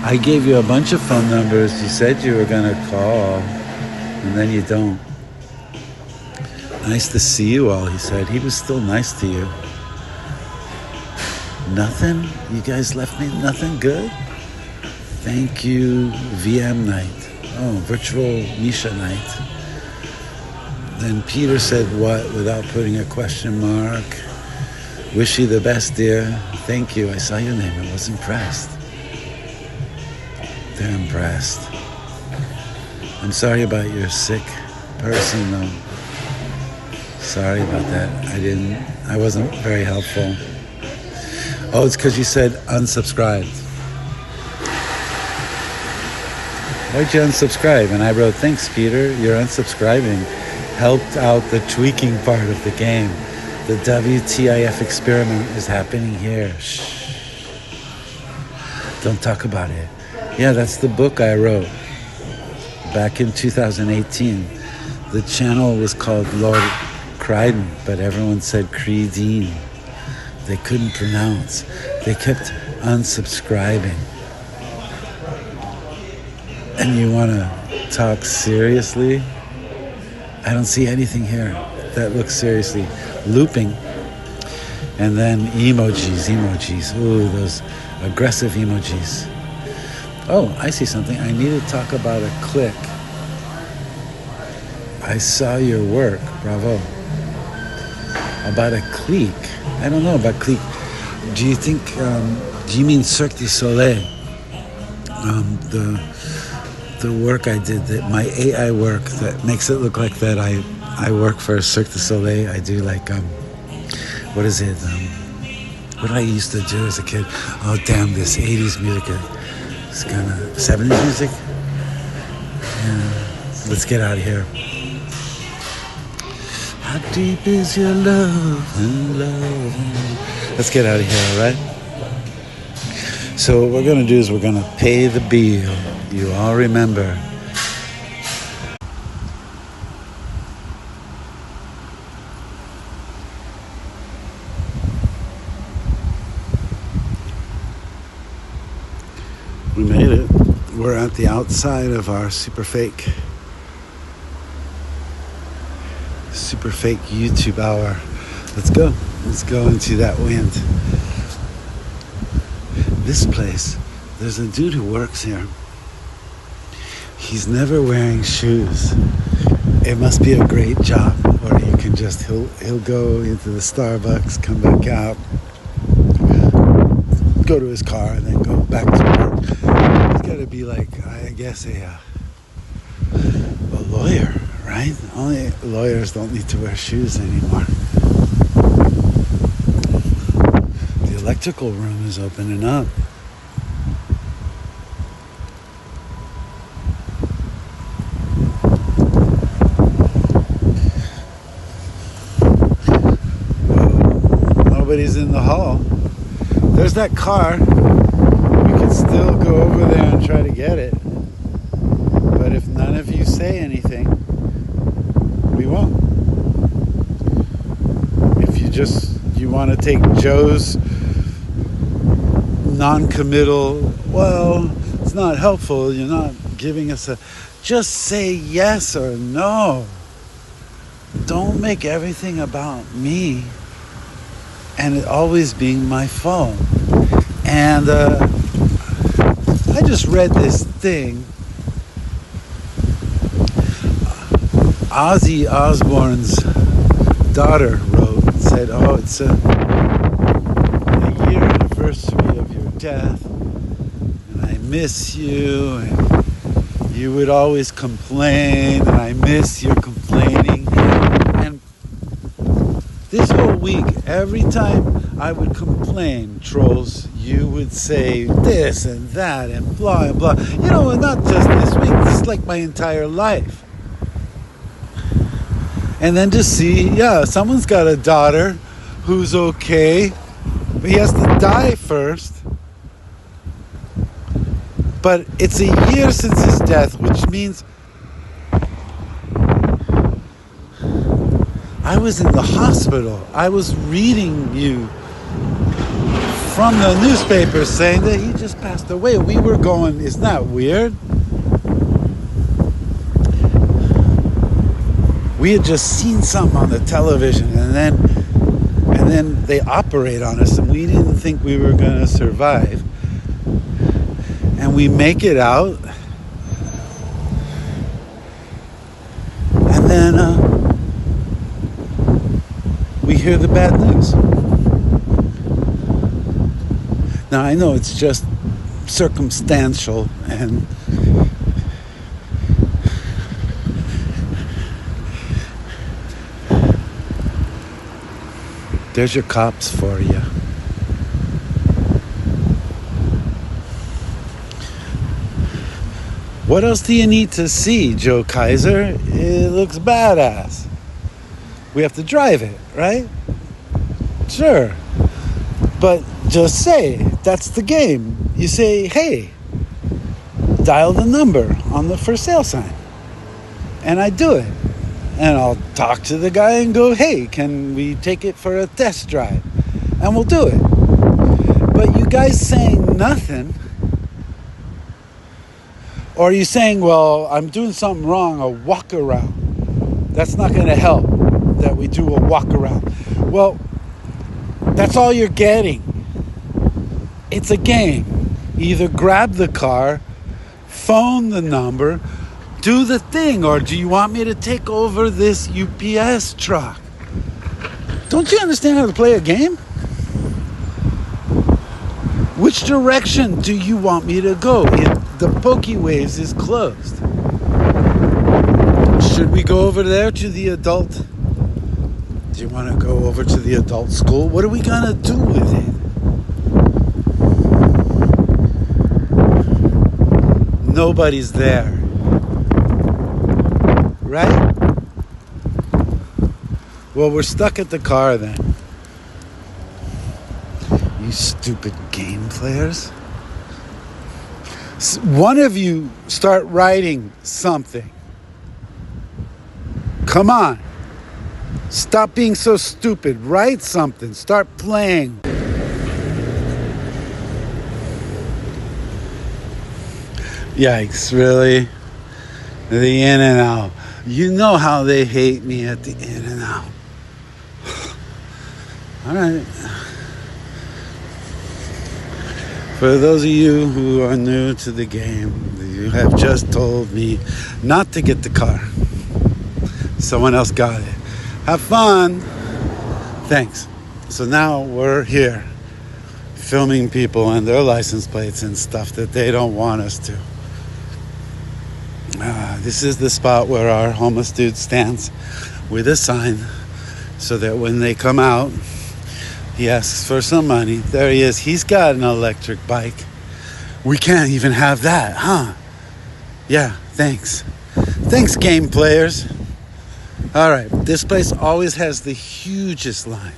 A: I gave you a bunch of phone numbers. You said you were going to call, and then you don't. Nice to see you all, he said. He was still nice to you. Nothing? You guys left me nothing good? Thank you, VM night. Oh, virtual Misha night. Then Peter said what without putting a question mark? Wish you the best, dear. Thank you. I saw your name and was impressed. They're impressed. I'm sorry about your sick person, though. Sorry about that. I wasn't very helpful. Oh, it's because you said unsubscribed. Why'd you unsubscribe? And I wrote, thanks, Peter. Your unsubscribing helped out the tweaking part of the game. The WTIF experiment is happening here. Shh. Don't talk about it. Yeah, that's the book I wrote back in 2018. The channel was called Lord Crichton, but everyone said Creedine. They couldn't pronounce. They kept unsubscribing. And you want to talk seriously? I don't see anything here that looks seriously. Looping. And then emojis. Ooh, those aggressive emojis. Oh, I see something. I need to talk about a click. I saw your work. Bravo. About a clique. I don't know about clique. Do you think, do you mean Cirque du Soleil? The work I did, my AI work that makes it look like that I work for Cirque du Soleil. I do like, what is it? What I used to do as a kid. Oh, damn, this 80s music. It's kind of 70s music. Yeah. Let's get out of here. How deep is your love and love? Let's get out of here, all right? So what we're going to do is we're going to pay the bill. You all remember. We made it. We're at the outside of our super fake YouTube hour. Let's go. Let's go into that wind. This place, there's a dude who works here. He's never wearing shoes. It must be a great job. Or you can just, he'll go into the Starbucks, come back out, go to his car, and then go back to work. He's got to be like, I guess, a lawyer, right? Only lawyers don't need to wear shoes anymore. The electrical room is opening up. Nobody's in the hall. There's that car. We can still go over there and try to get it. But if none of you say anything, we won't. If you want to take Joe's non-committal, well, it's not helpful. You're not giving us just say yes or no. Don't make everything about me and it always being my fault. And I just read this thing. Ozzy Osbourne's daughter wrote and said, oh, it's a year anniversary of your death, and I miss you, and you would always complain, and I miss your complaining. And this whole week, every time I would complain, trolls, you would say this and that and blah and blah. You know, and not just this week, this is like my entire life. And then to see, yeah, someone's got a daughter who's okay, but he has to die first. But it's a year since his death, which means I was in the hospital. I was reading you from the newspaper saying that he just passed away. We were going, isn't that weird? We had just seen something on the television, and then they operate on us, and we didn't think we were going to survive. And we make it out, and then we hear the bad news. Now I know it's just circumstantial, and there's your cops for you. What else do you need to see, Joe Kaiser? It looks badass. We have to drive it, right? Sure. But just say, that's the game. You say, hey, dial the number on the for sale sign. And I do it. And I'll talk to the guy and go, hey, can we take it for a test drive? And we'll do it. But you guys saying nothing, or are you saying, well, I'm doing something wrong, a walk around. That's not going to help that we do a walk around. Well, that's all you're getting. It's a game. Either grab the car, phone the number, do the thing, or do you want me to take over this UPS truck? Don't you understand how to play a game? Which direction do you want me to go if the Pokey Waves is closed? Should we go over there to the adult? Do you want to go over to the adult school? What are we going to do with it? nobody's there. Right? Well, we're stuck at the car then. You stupid game players. One of you start writing something. Come on. Stop being so stupid. Write something. Start playing. Yikes, really? The In and Out. You know how they hate me at the In and Out. All right. For those of you who are new to the game, you have just told me not to get the car. Someone else got it. Have fun. Thanks. So now we're here filming people and their license plates and stuff that they don't want us to. This is the spot where our homeless dude stands with a sign so that when they come out, he asks for some money. There he is. He's got an electric bike. We can't even have that, huh? Yeah, thanks. Thanks, game players. All right, this place always has the hugest line.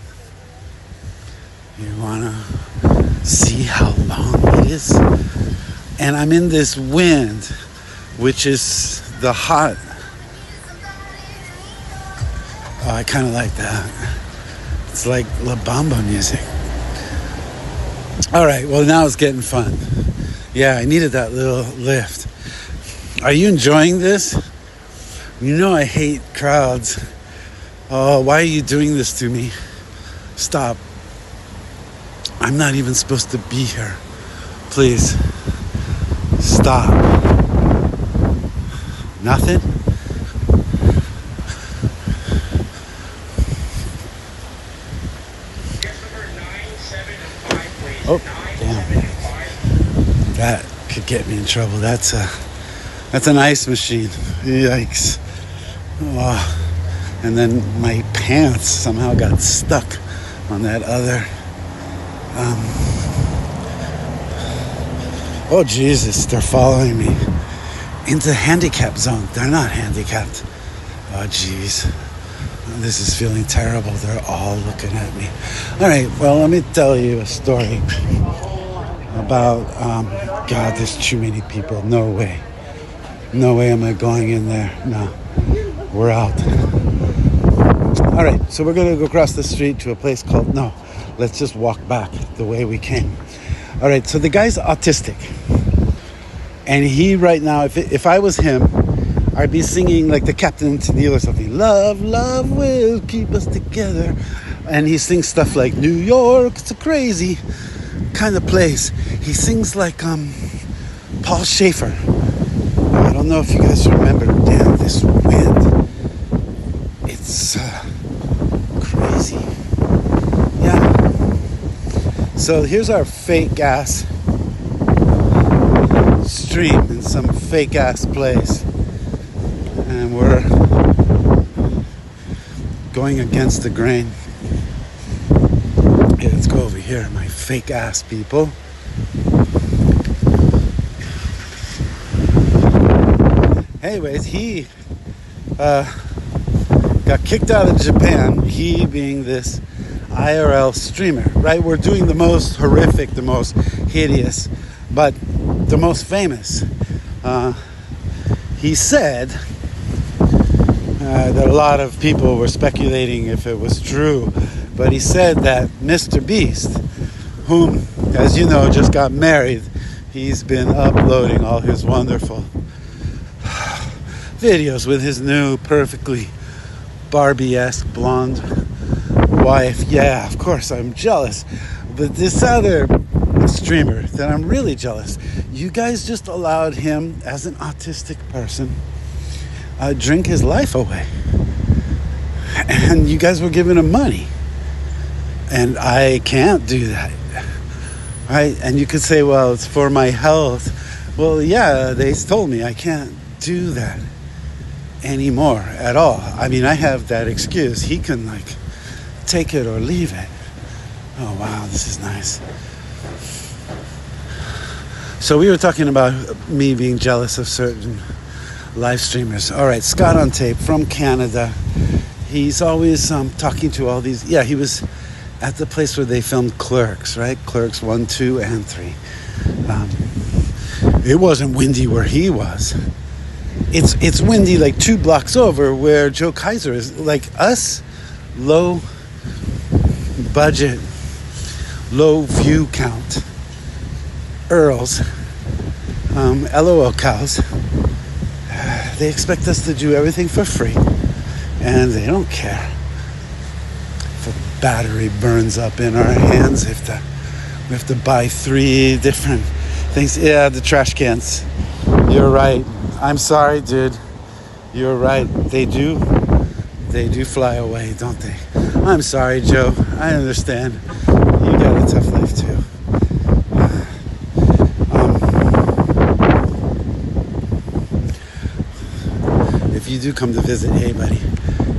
A: You want to see how long it is? And I'm in this wind, which is the hot. Oh, I kind of like that. It's like La Bamba music. All right, well, now it's getting fun. Yeah, I needed that little lift. Are you enjoying this? You know I hate crowds. Oh, why are you doing this to me? Stop. I'm not even supposed to be here. Please. Stop. Nothing? Oh, damn. That could get me in trouble. That's an ice machine. Yikes. Oh. And then my pants somehow got stuck on that other. Oh, Jesus, they're following me into handicap zone. They're not handicapped. Oh, jeez. This is feeling terrible. They're all looking at me. All right, well, let me tell you a story about, God, there's too many people. No way. No way am I going in there. No, we're out. All right, so we're going to go across the street to a place called, no, let's just walk back the way we came. All right, so the guy's autistic. And he right now, if I was him, I'd be singing like the Captain Tennille or something. Love, love will keep us together. And he sings stuff like New York, it's a crazy kind of place. He sings like Paul Schaefer. I don't know if you guys remember, damn, this wind. It's crazy. Yeah. So here's our fake ass stream in some fake ass place. And we're going against the grain. Okay, let's go over here, my fake ass people. Anyways, he got kicked out of Japan, he being this IRL streamer, right? We're doing the most horrific, the most hideous, but the most famous. He said that a lot of people were speculating if it was true, but he said that Mr. Beast, whom, as you know, just got married, he's been uploading all his wonderful videos with his new perfectly Barbie-esque blonde wife. Yeah, of course, I'm jealous. But this other streamer that I'm really jealous, you guys just allowed him as an autistic person drink his life away. And you guys were giving him money. And I can't do that. Right? And you could say, well, it's for my health. Well, yeah, they told me I can't do that anymore at all. I mean, I have that excuse. He can, like, take it or leave it. Oh, wow, this is nice. So we were talking about me being jealous of certain live streamers. All right, Scott on Tape from Canada. He's always talking to all these. Yeah, he was at the place where they filmed Clerks, right? Clerks 1, 2, and 3. It wasn't windy where he was. It's windy like 2 blocks over where Joe Kaiser is. Like us, low budget, low view count Earls, LOL cows, they expect us to do everything for free, and they don't care if a battery burns up in our hands, we have to buy 3 different things. Yeah, the trash cans. You're right. I'm sorry, dude. You're right. They do fly away, don't they? I'm sorry, Joe. I understand. You got a tough life too. If you do come to visit, hey buddy,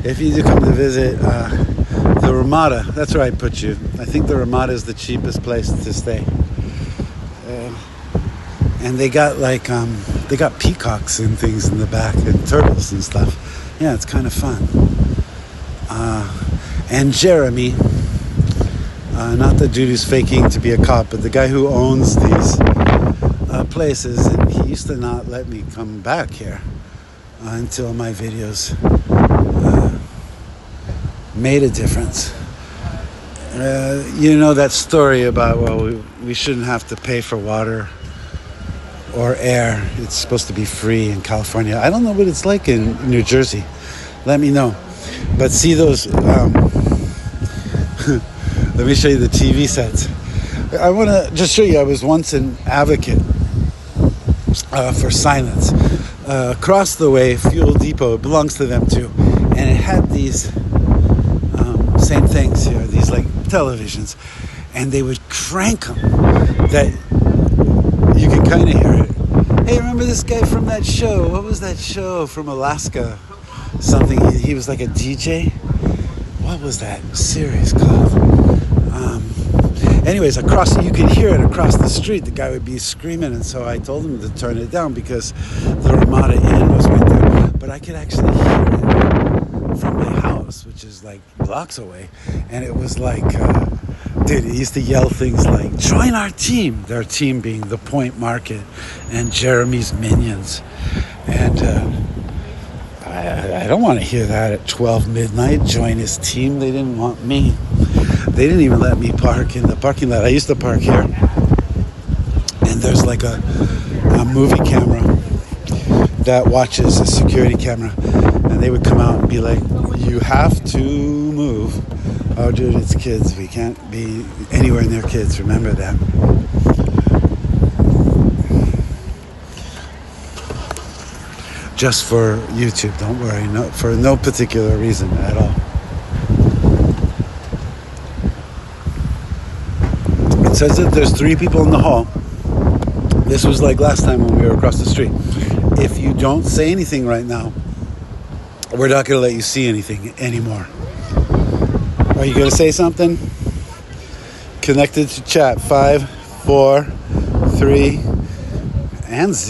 A: if you do come to visit the Ramada, that's where I put you. I think the Ramada is the cheapest place to stay. And they got they got peacocks and things in the back and turtles and stuff. Yeah, it's kind of fun. And Jeremy, not the dude who's faking to be a cop, but the guy who owns these places, and he used to not let me come back here until my videos made a difference. You know that story about, well, we shouldn't have to pay for water or air. It's supposed to be free in California. I don't know what it's like in New Jersey. Let me know. But see those, let me show you the TV sets. I want to just show you, I was once an advocate for silence. Across the way, Fuel Depot, it belongs to them too. And it had these same things here, these like televisions. And they would crank them that you can kind of hear it. Hey, remember this guy from that show? What was that show from Alaska? Something, he was like a DJ. What was that series called? Anyways, you could hear it across the street. The guy would be screaming, and so I told him to turn it down because the Ramada Inn was right there. But I could actually hear it from my house, which is like blocks away. And it was like, dude, he used to yell things like, join our team. Their team being The Point Market and Jeremy's Minions. And I don't want to hear that at 12 midnight. Join his team. They didn't want me. They didn't even let me park in the parking lot. I used to park here. And there's like a movie camera that watches, a security camera. And they would come out and be like, you have to move. Oh, dude, it's kids. We can't be anywhere near kids. Remember that. Just for YouTube, don't worry. No, for no particular reason at all. It says that there's 3 people in the hall. This was like last time when we were across the street. If you don't say anything right now, we're not going to let you see anything anymore. Are you going to say something? Connected to chat. 5, 4, 3, and 0.